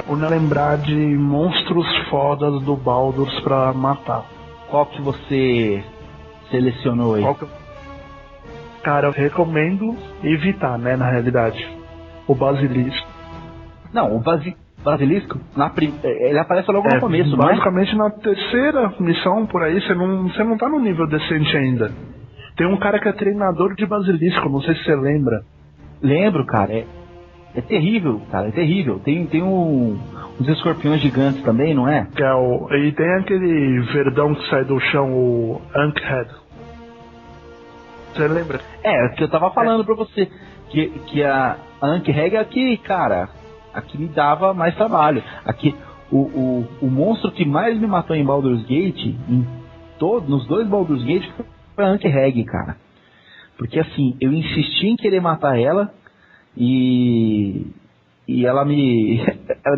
Ou lembrar de monstros fodas do Baldur's pra matar. Qual que você selecionou aí? Cara, eu recomendo evitar, né, na realidade. O Basilisco. Não, o Basilisco, ele aparece logo no começo, basicamente na terceira missão por aí, você não tá no nível decente ainda. Tem um cara que é treinador de Basilisco, não sei se você lembra. Lembro, cara, é terrível, cara, é terrível. Tem uns escorpiões gigantes também, não é? E tem aquele verdão que sai do chão, o Ankhead. Você lembra? Que eu tava falando pra você, que a Ankhead aqui, cara... Aqui me dava mais trabalho. Aqui, o monstro que mais me matou em Baldur's Gate, nos dois Baldur's Gate, foi a Ankhead, cara. Porque assim, eu insisti em querer matar ela e ela me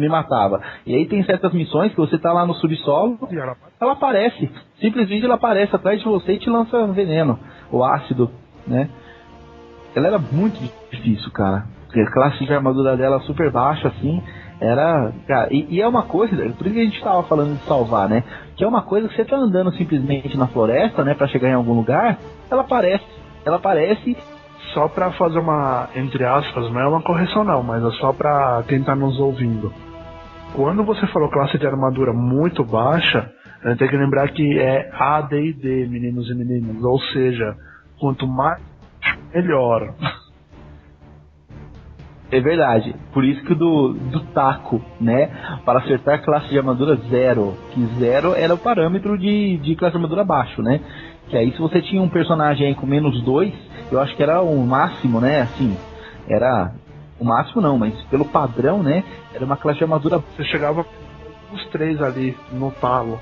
matava. E aí tem certas missões que você tá lá no subsolo, ela aparece. Simplesmente ela aparece atrás de você e te lança veneno, ou ácido, né? Ela era muito difícil, cara. A classe de armadura dela super baixa, assim, era... Cara, e é uma coisa, por isso que a gente tava falando de salvar, né? Que é uma coisa que você tá andando simplesmente na floresta, né? Pra chegar em algum lugar, ela aparece... Só pra fazer uma, entre aspas, não é uma correção não, mas é só pra quem tá nos ouvindo. Quando você falou classe de armadura muito baixa, a gente tem que lembrar que é AD&D, meninos e meninas. Ou seja, quanto mais, melhor. É verdade. Por isso que do taco, né? Para acertar classe de armadura 0. Que 0 era o parâmetro de classe de armadura baixo, né? Que aí se você tinha um personagem aí com -2, eu acho que era o máximo, né? Assim, era... O máximo não, mas pelo padrão, né? Era uma classe de armadura... Você chegava os 3 ali no talo.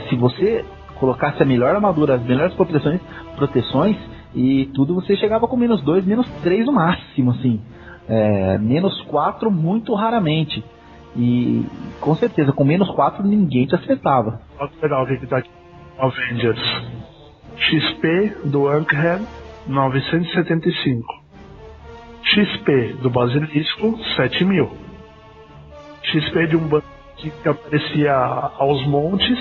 Se você colocasse a melhor armadura, as melhores proteções e tudo, você chegava com -2, -3 no máximo, assim. -4 muito raramente. E com certeza, com -4 ninguém te acertava. Olha que legal o que tá aqui. Avengers. XP do Ankhead, 975. XP do Basilisco, 7.000. XP de um bandido que aparecia aos montes,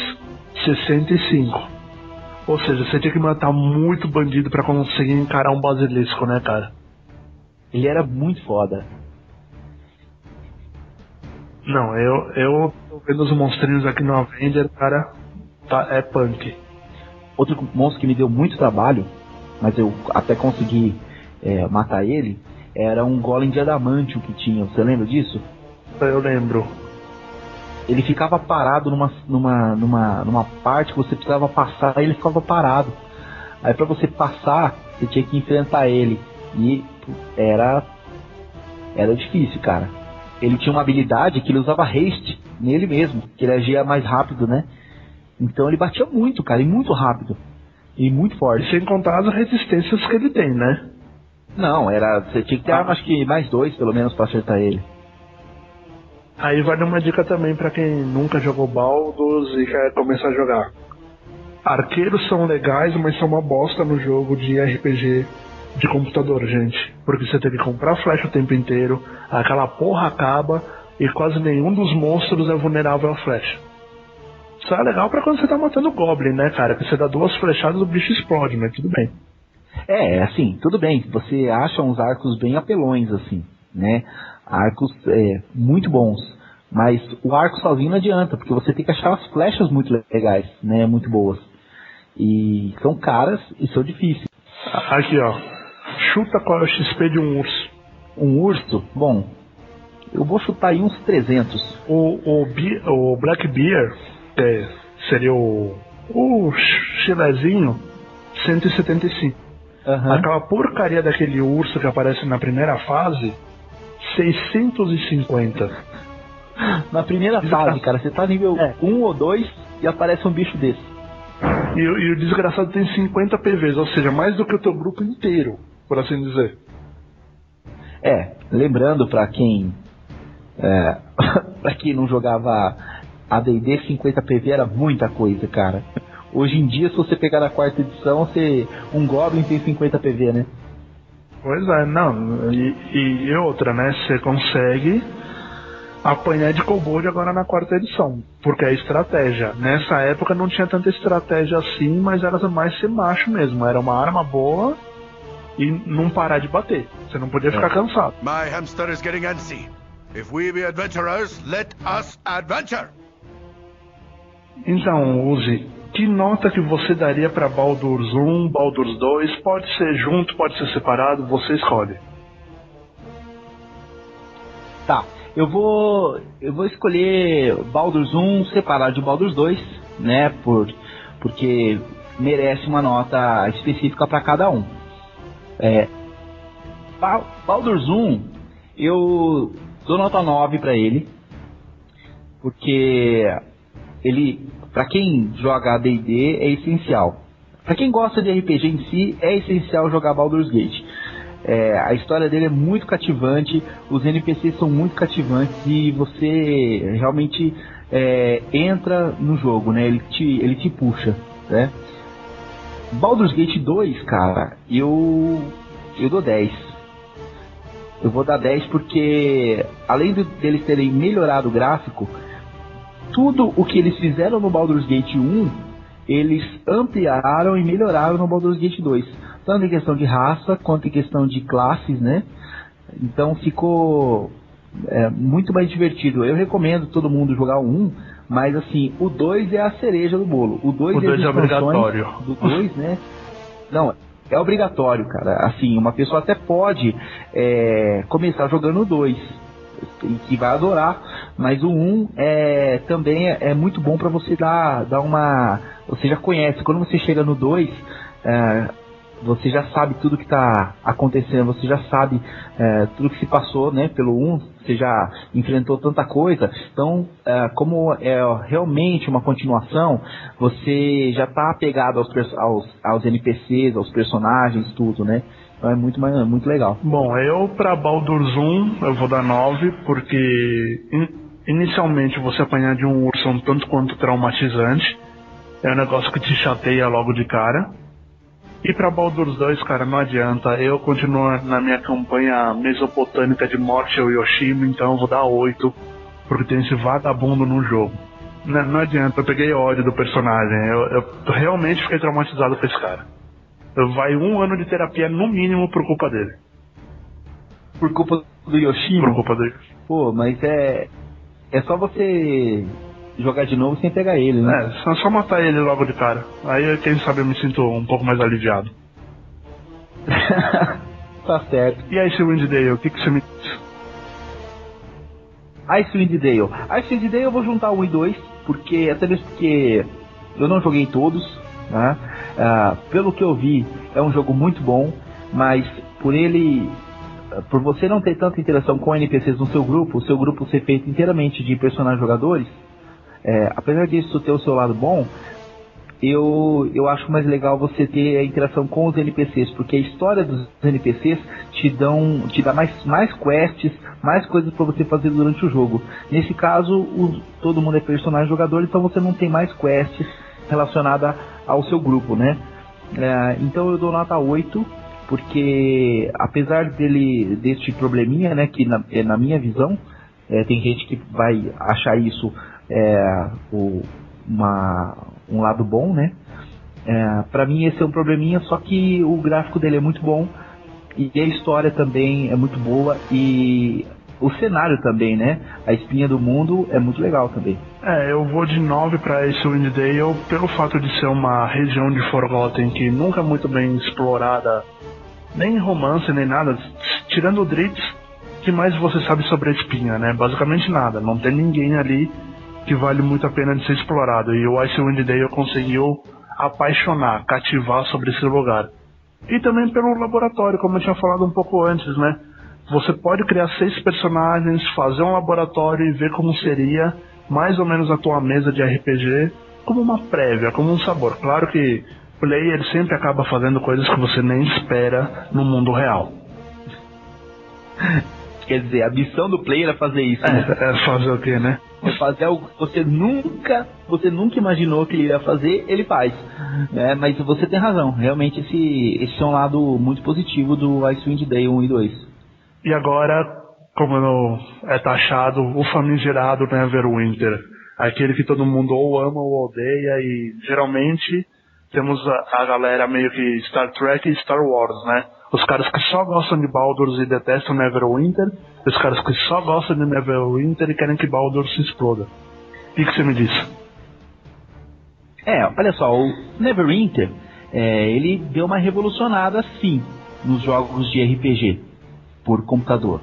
65. Ou seja, você tinha que matar muito bandido pra conseguir encarar um Basilisco, né, cara? Ele era muito foda. Não, eu tô vendo os monstrinhos aqui no Avenger, cara, é punk. Outro monstro que me deu muito trabalho, mas eu até consegui matar ele, era um golem de adamantium que tinha. Você lembra disso? Eu lembro. Ele ficava parado numa parte que você precisava passar, e ele ficava parado. Aí pra você passar, você tinha que enfrentar ele. E era difícil, cara. Ele tinha uma habilidade que ele usava haste nele mesmo, que ele agia mais rápido, né? Então ele batia muito, cara, e muito rápido. E muito forte. E sem contar as resistências que ele tem, né? Não, você tinha que ter arma, acho que mais 2 pelo menos pra acertar ele. Aí vale uma dica também pra quem nunca jogou Baldur's e quer começar a jogar. Arqueiros são legais, mas são uma bosta no jogo de RPG de computador, gente. Porque você tem que comprar flecha o tempo inteiro, aquela porra acaba e quase nenhum dos monstros é vulnerável à flecha. Isso é legal pra quando você tá matando o Goblin, né, cara? Que você dá 2 flechadas e o bicho explode, mas tudo bem. Assim, tudo bem. Você acha uns arcos bem apelões, assim, né? Arcos muito bons. Mas o arco sozinho não adianta, porque você tem que achar as flechas muito legais, né? Muito boas. E são caras e são difíceis. Aqui, ó. Chuta qual é o XP de um urso. Um urso? Bom, eu vou chutar aí uns 300. O Black Bear, seria o chilezinho, 175. Uhum. Aquela porcaria daquele urso que aparece na primeira fase, 650. Na primeira fase, cara, você tá nível 1 ou 2 e aparece um bicho desse. E o desgraçado tem 50 PVs, ou seja, mais do que o teu grupo inteiro, por assim dizer. Lembrando pra quem pra quem não jogava AD&D, 50 PV era muita coisa, cara. Hoje em dia, se você pegar na 4ª edição, um Goblin tem 50 PV, né? Pois é, não. E outra, né? Você consegue apanhar de kobold agora na 4ª edição. Porque é estratégia. Nessa época não tinha tanta estratégia assim, mas era mais ser macho mesmo. Era uma arma boa e não parar de bater. Você não podia ficar cansado. My hamster is getting antsy. If we be adventurers, let us adventure. Então, Uzi, que nota que você daria pra Baldur's 1, Baldur's 2? Pode ser junto, pode ser separado, você escolhe. Tá, eu vou escolher Baldur's 1 separado de Baldur's 2, né? Porque merece uma nota específica pra cada um. Baldur's 1, eu dou nota 9 pra ele, porque ele, pra quem joga AD&D, é essencial. Pra quem gosta de RPG em si, é essencial jogar Baldur's Gate. A história dele é muito cativante, os NPCs são muito cativantes e você realmente entra no jogo, né? Ele te puxa, né? Baldur's Gate 2, cara, eu dou 10. Eu vou dar 10 porque, além deles terem melhorado o gráfico, tudo o que eles fizeram no Baldur's Gate 1, eles ampliaram e melhoraram no Baldur's Gate 2. Tanto em questão de raça, quanto em questão de classes, né? Então ficou É muito mais divertido. Eu recomendo todo mundo jogar o 1, mas assim, o 2 é a cereja do bolo. O 2 é obrigatório. Do 2, né? Não, é obrigatório, cara. Assim, uma pessoa até pode começar jogando o 2, que vai adorar, mas o 1 também é muito bom pra você dar uma... Você já conhece, quando você chega no 2, você já sabe tudo que está acontecendo, você já sabe tudo que se passou, né, pelo 1, você já enfrentou tanta coisa, então como é realmente uma continuação, você já está apegado aos NPCs, aos personagens, tudo, né, então é muito legal. Bom, eu para Baldur's 1 eu vou dar 9, porque inicialmente você apanhar de um urso é um tanto quanto traumatizante, é um negócio que te chateia logo de cara. E pra Baldur's 2, cara, não adianta. Eu continuo na minha campanha mesopotâmica de morte ao Yoshima, então eu vou dar 8, porque tem esse vagabundo no jogo. Não adianta, eu peguei ódio do personagem. Eu realmente fiquei traumatizado com esse cara. Vai 1 ano de terapia no mínimo por culpa dele. Por culpa do Yoshima? Por culpa dele. Pô, mas é só você jogar de novo sem pegar ele, né? É só matar ele logo de cara. Aí, quem sabe, eu me sinto um pouco mais aliviado. Tá certo. E Icewind Dale, o que você me diz? Icewind Dale eu vou juntar 1 e 2, porque até mesmo porque eu não joguei todos, né? Pelo que eu vi, é um jogo muito bom, mas por você não ter tanta interação com NPCs no seu grupo, o seu grupo ser feito inteiramente de personagens jogadores, apesar disso ter o seu lado bom, eu acho mais legal você ter a interação com os NPCs, porque a história dos NPCs te dá mais quests, mais coisas para você fazer durante o jogo. Nesse caso, todo mundo é personagem jogador, então você não tem mais quests relacionadas ao seu grupo, né? Então eu dou nota 8, porque apesar deste probleminha, né, que na minha visão, tem gente que vai achar isso um lado bom, né? Pra mim esse é um probleminha, só que o gráfico dele é muito bom e a história também é muito boa e o cenário também, né? A espinha do mundo é muito legal também. Eu vou de 9 para Icewind Dale pelo fato de ser uma região de Forgotten que nunca é muito bem explorada, nem romance nem nada, tirando o Dritz, que mais você sabe sobre a espinha, né? Basicamente nada, não tem ninguém ali que vale muito a pena de ser explorado, e o Icewind Dale conseguiu apaixonar, cativar sobre esse lugar. E também pelo laboratório, como eu tinha falado um pouco antes, né? Você pode criar 6 personagens, fazer um laboratório e ver como seria mais ou menos a tua mesa de RPG, como uma prévia, como um sabor. Claro que o player sempre acaba fazendo coisas que você nem espera no mundo real. Quer dizer, a missão do player é fazer isso, né? É fazer o quê, né? É fazer algo que você nunca imaginou que ele ia fazer, ele faz. Mas você tem razão, realmente esse é um lado muito positivo do Icewind Dale 1 e 2. E agora, como é taxado, o famigerado Neverwinter. Aquele que todo mundo ou ama ou odeia, e geralmente temos a galera meio que Star Trek e Star Wars, né? Os caras que só gostam de Baldur's e detestam Neverwinter, e os caras que só gostam de Neverwinter e querem que Baldur se exploda. O que você me diz? Olha só, o Neverwinter, ele deu uma revolucionada sim nos jogos de RPG por computador,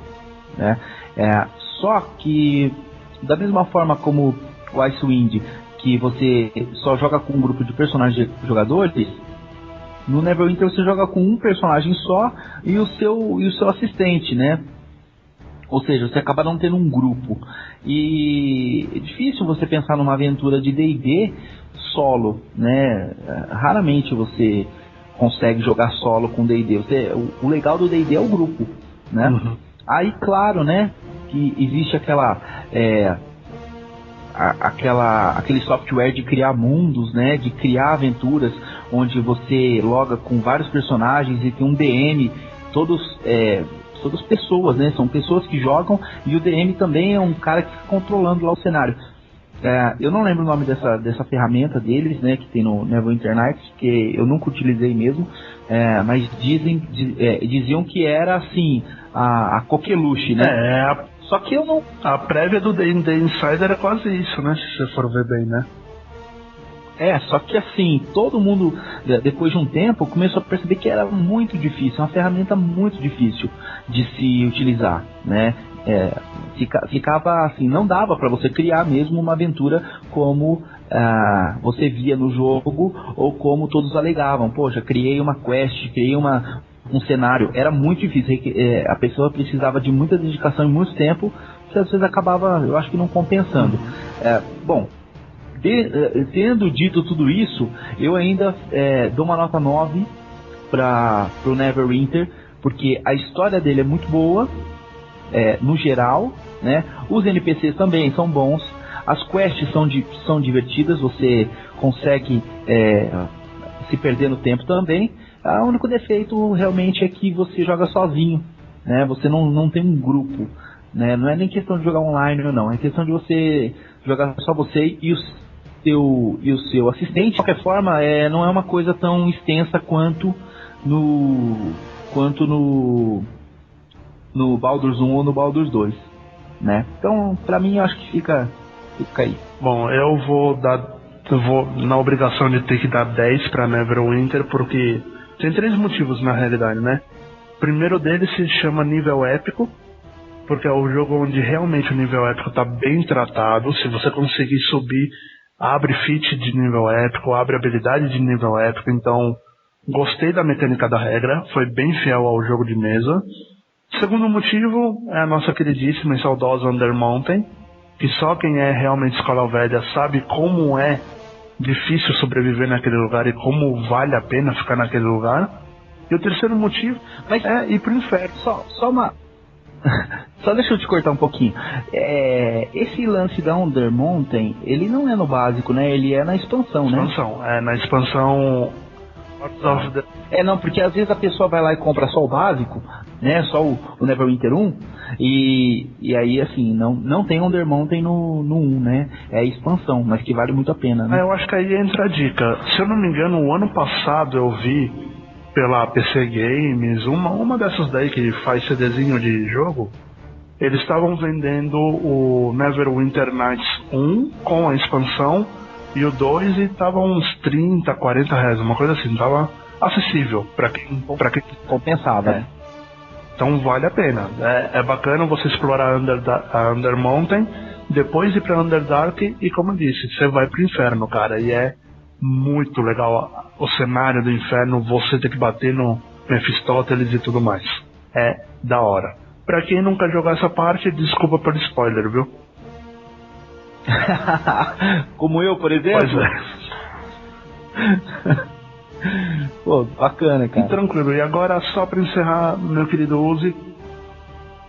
né? Só que da mesma forma como o Icewind, que você só joga com um grupo de personagens jogadores, no Neverwinter você joga com um personagem só e o seu assistente, né? Ou seja, você acaba não tendo um grupo. E é difícil você pensar numa aventura de D&D solo, né? Raramente você consegue jogar solo com D&D. O legal do D&D é o grupo, né? Uhum. Aí, claro, né, que existe aquele software de criar mundos, né, de criar aventuras, onde você loga com vários personagens e tem um DM, todas pessoas, né, são pessoas que jogam, e o DM também é um cara que fica controlando lá o cenário. Eu não lembro o nome dessa ferramenta deles, né, que tem no Neverwinter Nights, que eu nunca utilizei mesmo, mas diziam que era assim, a coqueluche, né? Só que eu não... A prévia do The Insider é quase isso, né? Se você for ver bem, né? Só que assim, todo mundo, depois de um tempo, começou a perceber que era muito difícil, uma ferramenta muito difícil de se utilizar, né? Ficava assim, não dava para você criar mesmo uma aventura como você via no jogo, ou como todos alegavam, poxa, criei uma quest, criei um cenário, era muito difícil, a pessoa precisava de muita dedicação e muito tempo, que às vezes acabava, eu acho que não compensando. Bom, tendo dito tudo isso, eu ainda dou uma nota 9 para o Neverwinter, porque a história dele é muito boa, no geral, né? Os NPCs também são bons, as quests são divertidas, você consegue se perder no tempo também. O único defeito realmente é que você joga sozinho, né? Você não tem um grupo, né? Não é nem questão de jogar online ou não, é questão de você jogar só você e o seu assistente. De qualquer forma, não é uma coisa tão extensa quanto no Baldur's 1 ou no Baldur's 2, né? Então, pra mim, eu acho que fica aí. Bom, eu vou na obrigação de ter que dar 10 pra Neverwinter, porque tem 3 motivos na realidade, né? O primeiro deles se chama nível épico, porque é o jogo onde realmente o nível épico tá bem tratado. Se você conseguir subir, abre feat de nível épico, abre habilidade de nível épico. Então, gostei da mecânica da regra, foi bem fiel ao jogo de mesa. Segundo motivo é a nossa queridíssima e saudosa Undermountain, que só quem é realmente escola velha sabe como é difícil sobreviver naquele lugar e como vale a pena ficar naquele lugar. E o terceiro motivo é ir pro inferno. Só deixa eu te cortar um pouquinho. Esse lance da Undermountain, ele não é no básico, né? Ele é na expansão, né? Na expansão... Não, porque às vezes a pessoa vai lá e compra só o básico, né? Só o Neverwinter 1, e aí assim, não tem Undermountain no 1, né? É a expansão, mas que vale muito a pena, né? Eu acho que aí entra a dica. Se eu não me engano, o ano passado eu vi pela PC Games, uma dessas daí que faz CDzinho de jogo, eles estavam vendendo o Neverwinter Nights 1 com a expansão e o 2, e tava uns 30, 40 reais, uma coisa assim, tava acessível pra quem compensava, né? Então vale a pena. É bacana você explorar a Undermountain, depois ir pra Underdark e, como eu disse, você vai pro inferno, cara, e é muito legal o cenário do inferno, você ter que bater no Mephistóteles e tudo mais. É da hora. Pra quem nunca jogou essa parte, desculpa pelo spoiler, viu? Como eu, por exemplo? Pois é. Pô, bacana, cara. E tranquilo, e agora só pra encerrar, meu querido Uzi,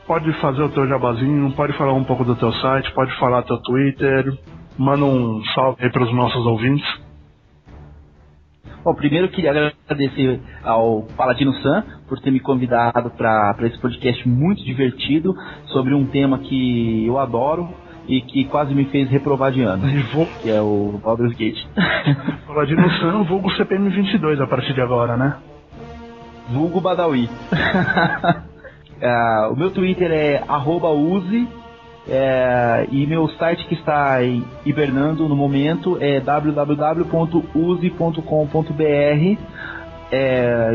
pode fazer o teu jabazinho, pode falar um pouco do teu site, pode falar teu Twitter, manda um salve aí pros nossos ouvintes. Bom, primeiro eu queria agradecer ao Paladino Sam por ter me convidado para esse podcast muito divertido sobre um tema que eu adoro e que quase me fez reprovar de ano, que é o Baldur's Gate. Paladino Sam, vulgo CPM 22 a partir de agora, né? Vulgo Badawi. O meu Twitter é @uzi, e meu site que está hibernando no momento é www.uzi.com.br.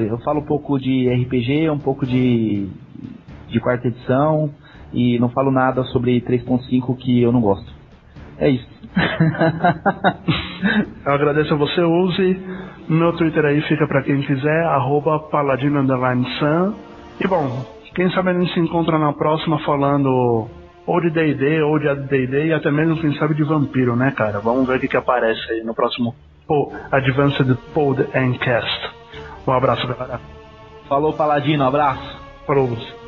Eu falo um pouco de RPG, um pouco de quarta edição, e não falo nada sobre 3.5 que eu não gosto. É isso. Eu agradeço a você, Uzi. Meu Twitter aí fica pra quem quiser, @paladino_sam. E bom, quem sabe a gente se encontra na próxima falando ou de D&D, ou de AD&D, e até mesmo, quem sabe, de vampiro, né, cara? Vamos ver o que aparece aí no próximo Advanced Pod and Cast. Um abraço, galera. Falou, Paladino, abraço. Falou, Lúcio.